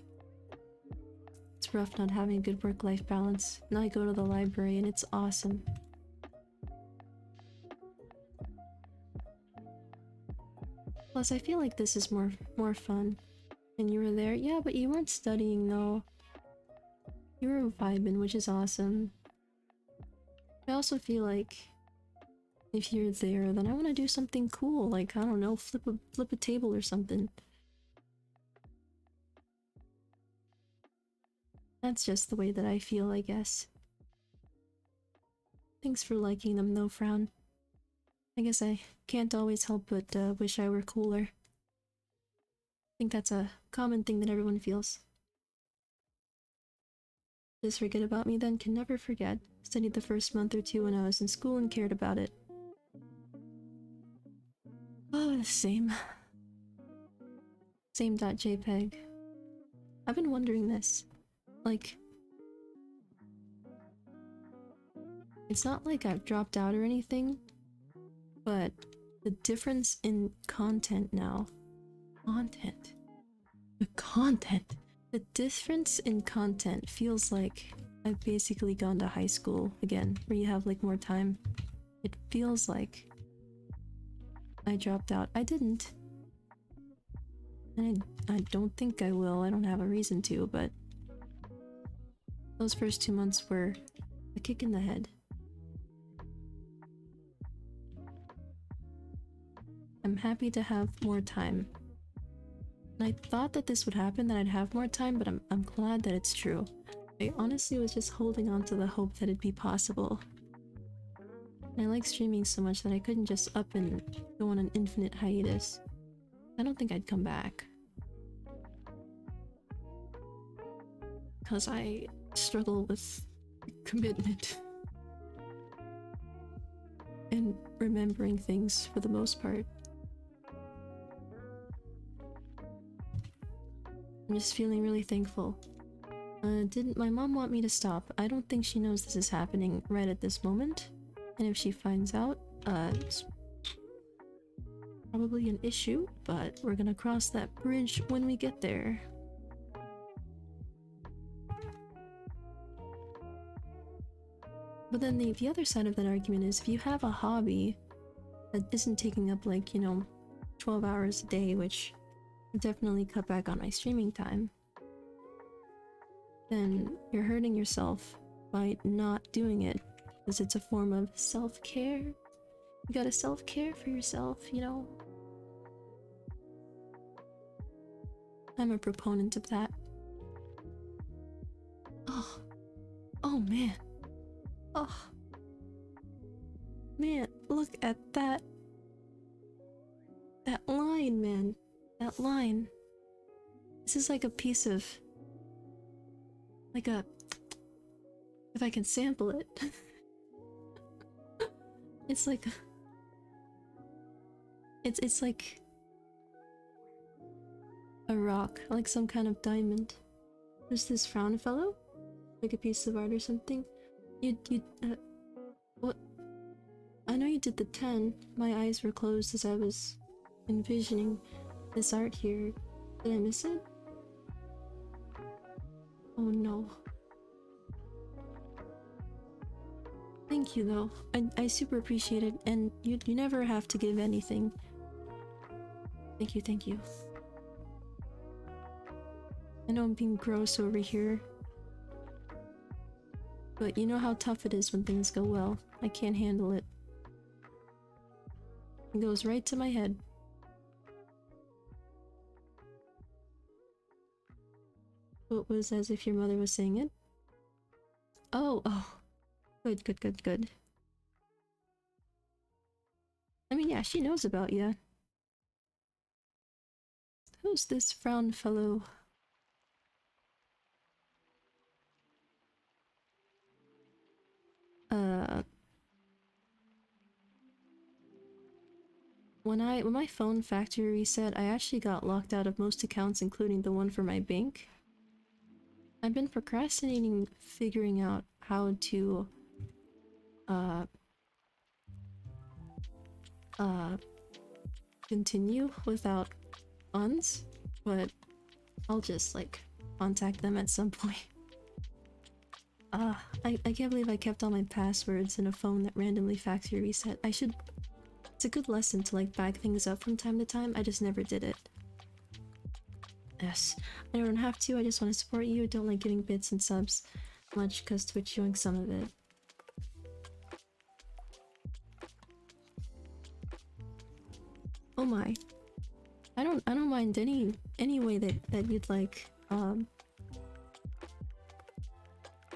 It's rough not having a good work-life balance. Now I go to the library and it's awesome. Plus, I feel like this is more fun. And you were there? Yeah, but you weren't studying though. You were vibing, which is awesome. I also feel like if you're there, then I want to do something cool, like I don't know, flip a table or something. That's just the way that I feel, I guess. Thanks for liking them though, Frown. I guess I can't always help but wish I were cooler. I think that's a common thing that everyone feels. Just forget about me then, can never forget. Studied the first month or two when I was in school and cared about it. Oh, same. Same.jpg. I've been wondering this. Like... It's not like I've dropped out or anything, but the difference in content now... Content? The content! The difference in content feels like I've basically gone to high school again, where you have like more time. It feels like I dropped out. I didn't. And I don't think I will. I don't have a reason to, but those first 2 months were a kick in the head. I'm happy to have more time. And I thought that this would happen, that I'd have more time, but I'm glad that it's true. I honestly was just holding on to the hope that it'd be possible. And I like streaming so much that I couldn't just up and go on an infinite hiatus. I don't think I'd come back. Because I struggle with commitment. And remembering things for the most part. I'm just feeling really thankful. Didn't my mom want me to stop? I don't think she knows this is happening right at this moment. And if she finds out, it's probably an issue, but we're gonna cross that bridge when we get there. But then the other side of that argument is if you have a hobby that isn't taking up, like, 12 hours a day, which I've definitely cut back on my streaming time, then you're hurting yourself by not doing it, because it's a form of self-care. You gotta self-care for yourself, I'm a proponent of that. Oh man. Oh man, look at that line, man. That line. This is like a piece of, like a, if I can sample it. It's like it's like a rock, like some kind of diamond. There's this frown fellow, like a piece of art or something. What? I know you did the 10. My eyes were closed as I was envisioning this art here. Did I miss it? Oh no. Thank you though. I super appreciate it, and you never have to give anything. Thank you, thank you. I know I'm being gross over here, but you know how tough it is when things go well. I can't handle it. It goes right to my head. It was as if your mother was saying it. Oh. Good. I mean, yeah, she knows about you. Who's this frown fellow? When my phone factory reset, I actually got locked out of most accounts, including the one for my bank. I've been procrastinating figuring out how to continue without funds, but I'll just, like, contact them at some point. I can't believe I kept all my passwords in a phone that randomly factory reset. I should... It's a good lesson to, like, back things up from time to time. I just never did it. Yes. I don't have to, I just want to support you. Don't like giving bits and subs much, because Twitch doing some of it. Oh my. I don't mind any way that you'd like.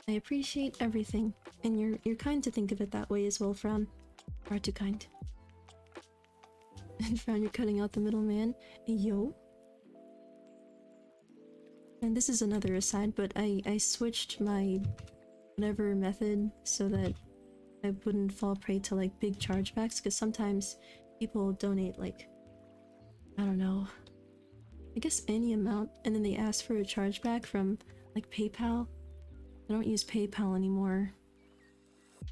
I appreciate everything, and you're kind to think of it that way as well, Fran. Far too kind. And Fran, you're cutting out the middleman. Yo. And this is another aside, but I switched my whatever method so that I wouldn't fall prey to, like, big chargebacks, because sometimes people donate, like, I don't know, I guess any amount, and then they ask for a chargeback from, like, PayPal. I don't use PayPal anymore.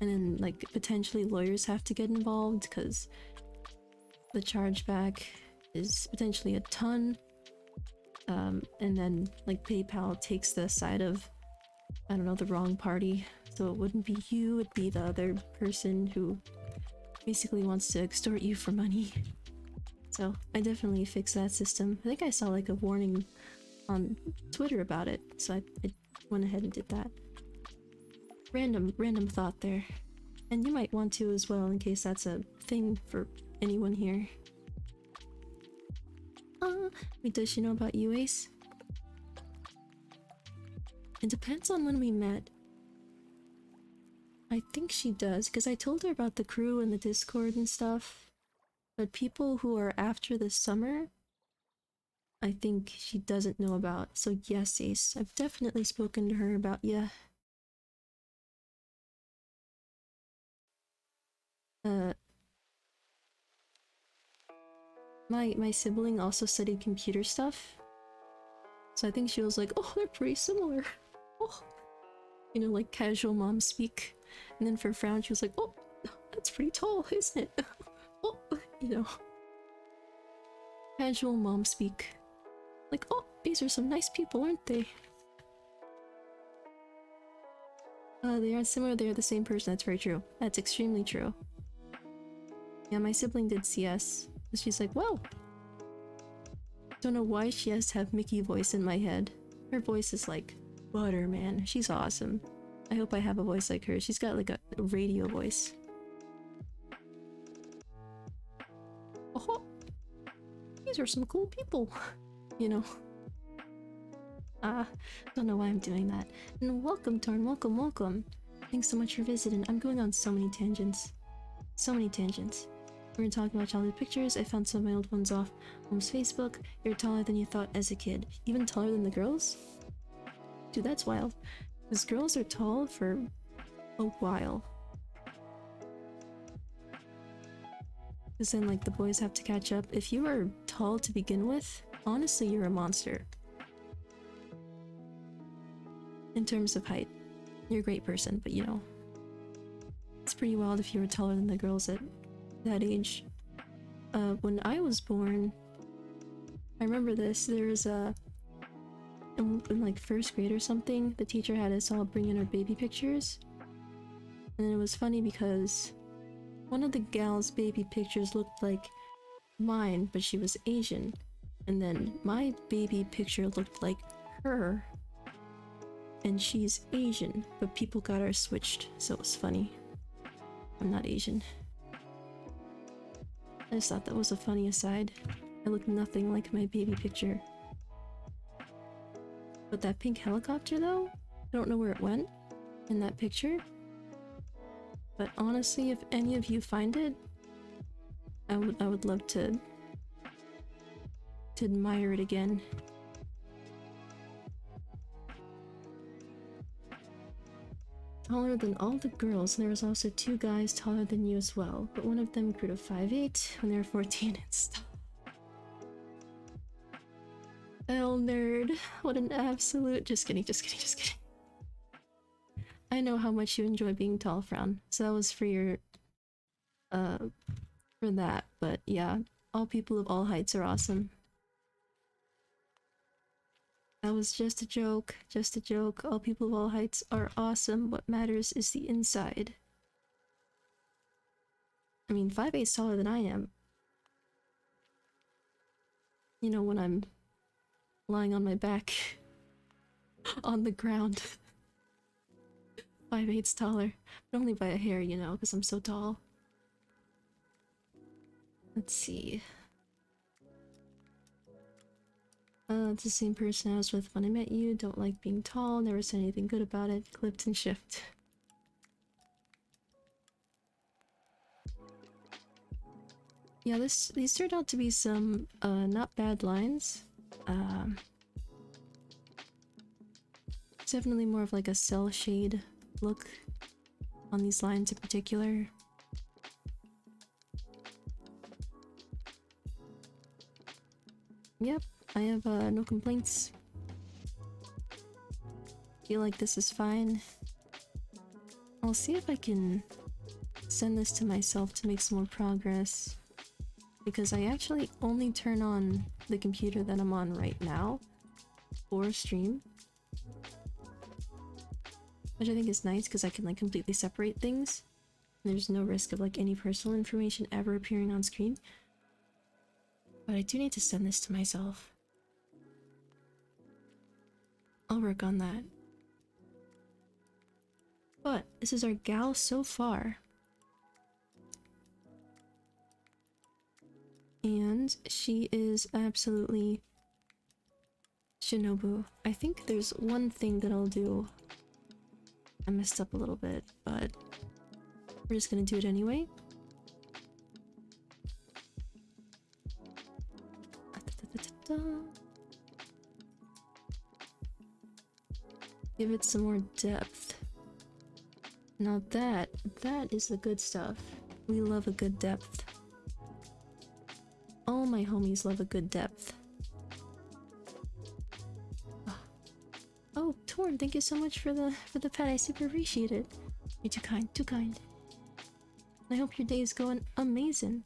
And then, like, potentially lawyers have to get involved because the chargeback is potentially a ton. And then, like, PayPal takes the side of, I don't know, the wrong party. So it wouldn't be you, it'd be the other person who basically wants to extort you for money. So I definitely fixed that system. I think I saw like a warning on Twitter about it, so I went ahead and did that. Random thought there. And you might want to as well, in case that's a thing for anyone here. Wait, does she know about you, Ace? It depends on when we met. I think she does, because I told her about the crew and the Discord and stuff. But people who are after the summer, I think she doesn't know about. So yes, Ace, I've definitely spoken to her about ya. My sibling also studied computer stuff. So I think she was like, oh, they're pretty similar. Oh. You know, like casual mom speak. And then for Frown, she was like, oh, that's pretty tall, isn't it? Oh, you know. Casual mom speak. Like, oh, these are some nice people, aren't they? They are similar, they are the same person, that's very true. That's extremely true. Yeah, my sibling did CS. And she's like, well, don't know why she has to have Mickey voice in my head. Her voice is like butter, man. She's awesome. I hope I have a voice like her. She's got like a radio voice. Oh, these are some cool people. You know. Don't know why I'm doing that. And welcome, Tarn. Welcome, welcome. Thanks so much for visiting. I'm going on so many tangents. So many tangents. We're talking about childhood pictures. I found some of my old ones off Mom's Facebook. You're taller than you thought as a kid. Even taller than the girls? Dude, that's wild. Because girls are tall for a while. Because then, like, the boys have to catch up. If you are tall to begin with, honestly, you're a monster. In terms of height. You're a great person, but you know. It's pretty wild if you were taller than the girls at that age. When I was born, I remember this, there was in like first grade or something, the teacher had us all bring in our baby pictures. And it was funny because one of the gal's baby pictures looked like mine, but she was Asian. And then my baby picture looked like her, and she's Asian, but people got ours switched, so it was funny. I'm not Asian. I just thought that was a funny aside. I look nothing like my baby picture. But that pink helicopter though? I don't know where it went in that picture. But honestly, if any of you find it, I would love to admire it again. Taller than all the girls, and there was also 2 guys taller than you as well, but one of them grew to 5'8" when they were 14 and stuff. L nerd, what an absolute— just kidding, just kidding, just kidding. I know how much you enjoy being tall, Frown, so that was for your, for that, but yeah, all people of all heights are awesome. That was just a joke, just a joke. All people of all heights are awesome. What matters is the inside. I mean, 5'8's taller than I am. You know, when I'm lying on my back on the ground. 5'8's taller. But only by a hair, you know, because I'm so tall. Let's see. It's the same person I was with when I met you. Don't like being tall. Never said anything good about it. Clipped and shift. Yeah, these turned out to be some, not bad lines. It's definitely more of like a cell shade look on these lines in particular. Yep, I have, no complaints. Feel like this is fine. I'll see if I can send this to myself to make some more progress. Because I actually only turn on the computer that I'm on right now for stream. Which I think is nice because I can like completely separate things. And there's no risk of like any personal information ever appearing on screen. But I do need to send this to myself. I'll work on that. But this is our gal so far. And she is absolutely Shinobu. I think there's one thing that I'll do. I messed up a little bit, but we're just gonna do it anyway. Give it some more depth. Now that is the good stuff. We love a good depth. All my homies love a good depth. Oh, Torn, thank you so much for the pet. I super appreciate it. You're too kind, too kind. I hope your day is going amazing.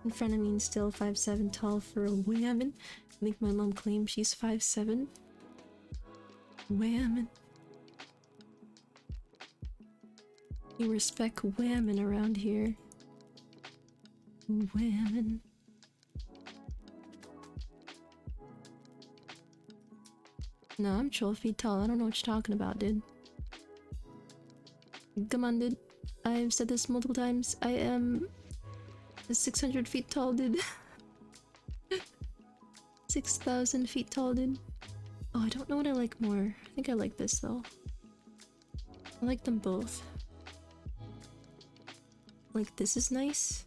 In front of me and still 5'7" tall for a whammon. I think my mom claims she's 5'7". Whammon. You respect whammon around here. Whammon. No, I'm 12 feet tall. I don't know what you're talking about, dude. Come on, dude. I've said this multiple times. I am 600 feet tall, dude. 6,000 feet tall, dude. Oh, I don't know what I like more. I think I like this, though. I like them both. Like, this is nice.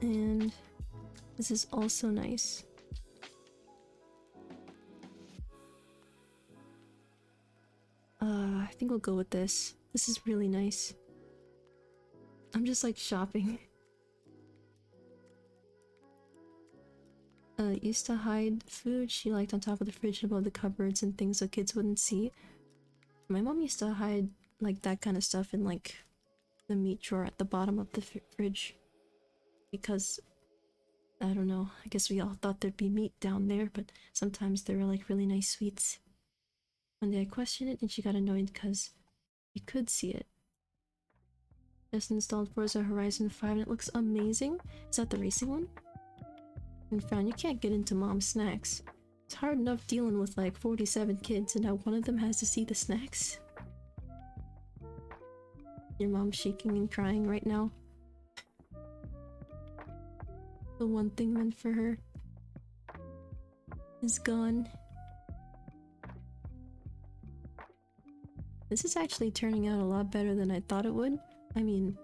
And this is also nice. I think we'll go with this. This is really nice. I'm just like shopping. Used to hide food she liked on top of the fridge above the cupboards and things so kids wouldn't see. My mom used to hide like that kind of stuff in like the meat drawer at the bottom of the fridge. Because, I don't know, I guess we all thought there'd be meat down there, but sometimes there were like really nice sweets. One day I questioned it and she got annoyed because you could see it. Just installed Forza Horizon 5 and it looks amazing. Is that the racing one? And found you can't get into mom's snacks. It's hard enough dealing with like 47 kids and now one of them has to see the snacks. Your mom's shaking and crying right now. The one thing meant for her is gone. This is actually turning out a lot better than I thought it would. I mean,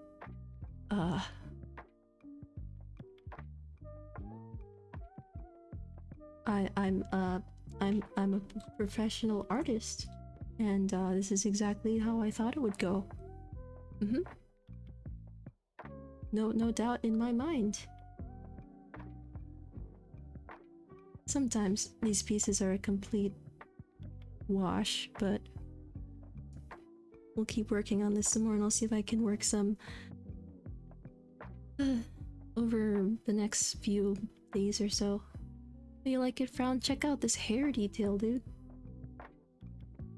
I'm a professional artist, and this is exactly how I thought it would go. No doubt in my mind. Sometimes these pieces are a complete wash, but we'll keep working on this some more and I'll see if I can work some over the next few days or so. Do you like it, Frown? Check out this hair detail, dude.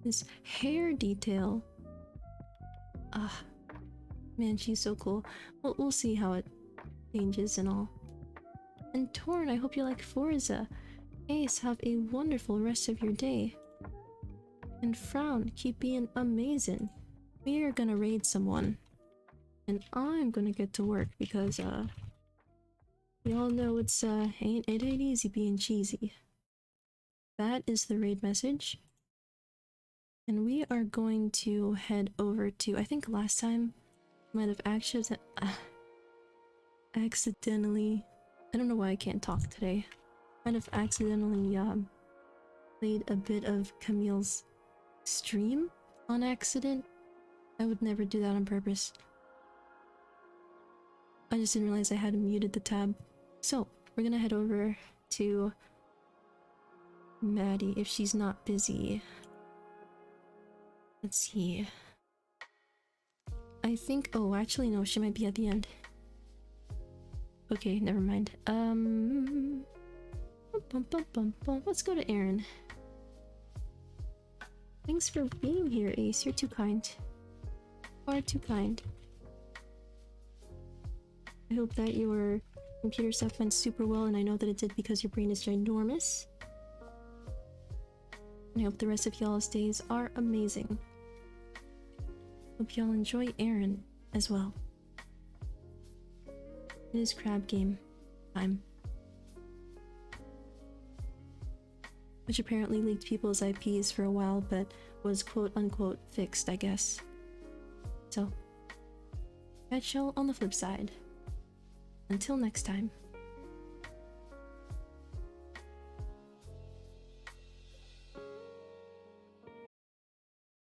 This hair detail. Man, she's so cool. We'll see how it changes and all. And Torn, I hope you like Forza. Ace, have a wonderful rest of your day. And Frown, keep being amazing. We are gonna raid someone. And I'm gonna get to work because, we all know it ain't easy being cheesy. That is the raid message. And we are going to head over to, I think last time, might have accidentally, I don't know why I can't talk today. Might have accidentally, played a bit of Camille's stream on accident. I would never do that on purpose. I just didn't realize I had muted the tab. So, we're gonna head over to Maddie if she's not busy. Let's see. I think, oh, actually no, she might be at the end. Okay, never mind. Let's go to Aaron. Thanks for being here, Ace. You're too kind. Far too kind. I hope that your Computer stuff went super well, and I know that it did because your brain is ginormous. And I hope the rest of y'all's days are amazing. Hope y'all enjoy Aaron as well. It is crab game time. Which apparently leaked people's IPs for a while, but was quote-unquote fixed, I guess. So, catch y'all on the flip side. Until next time.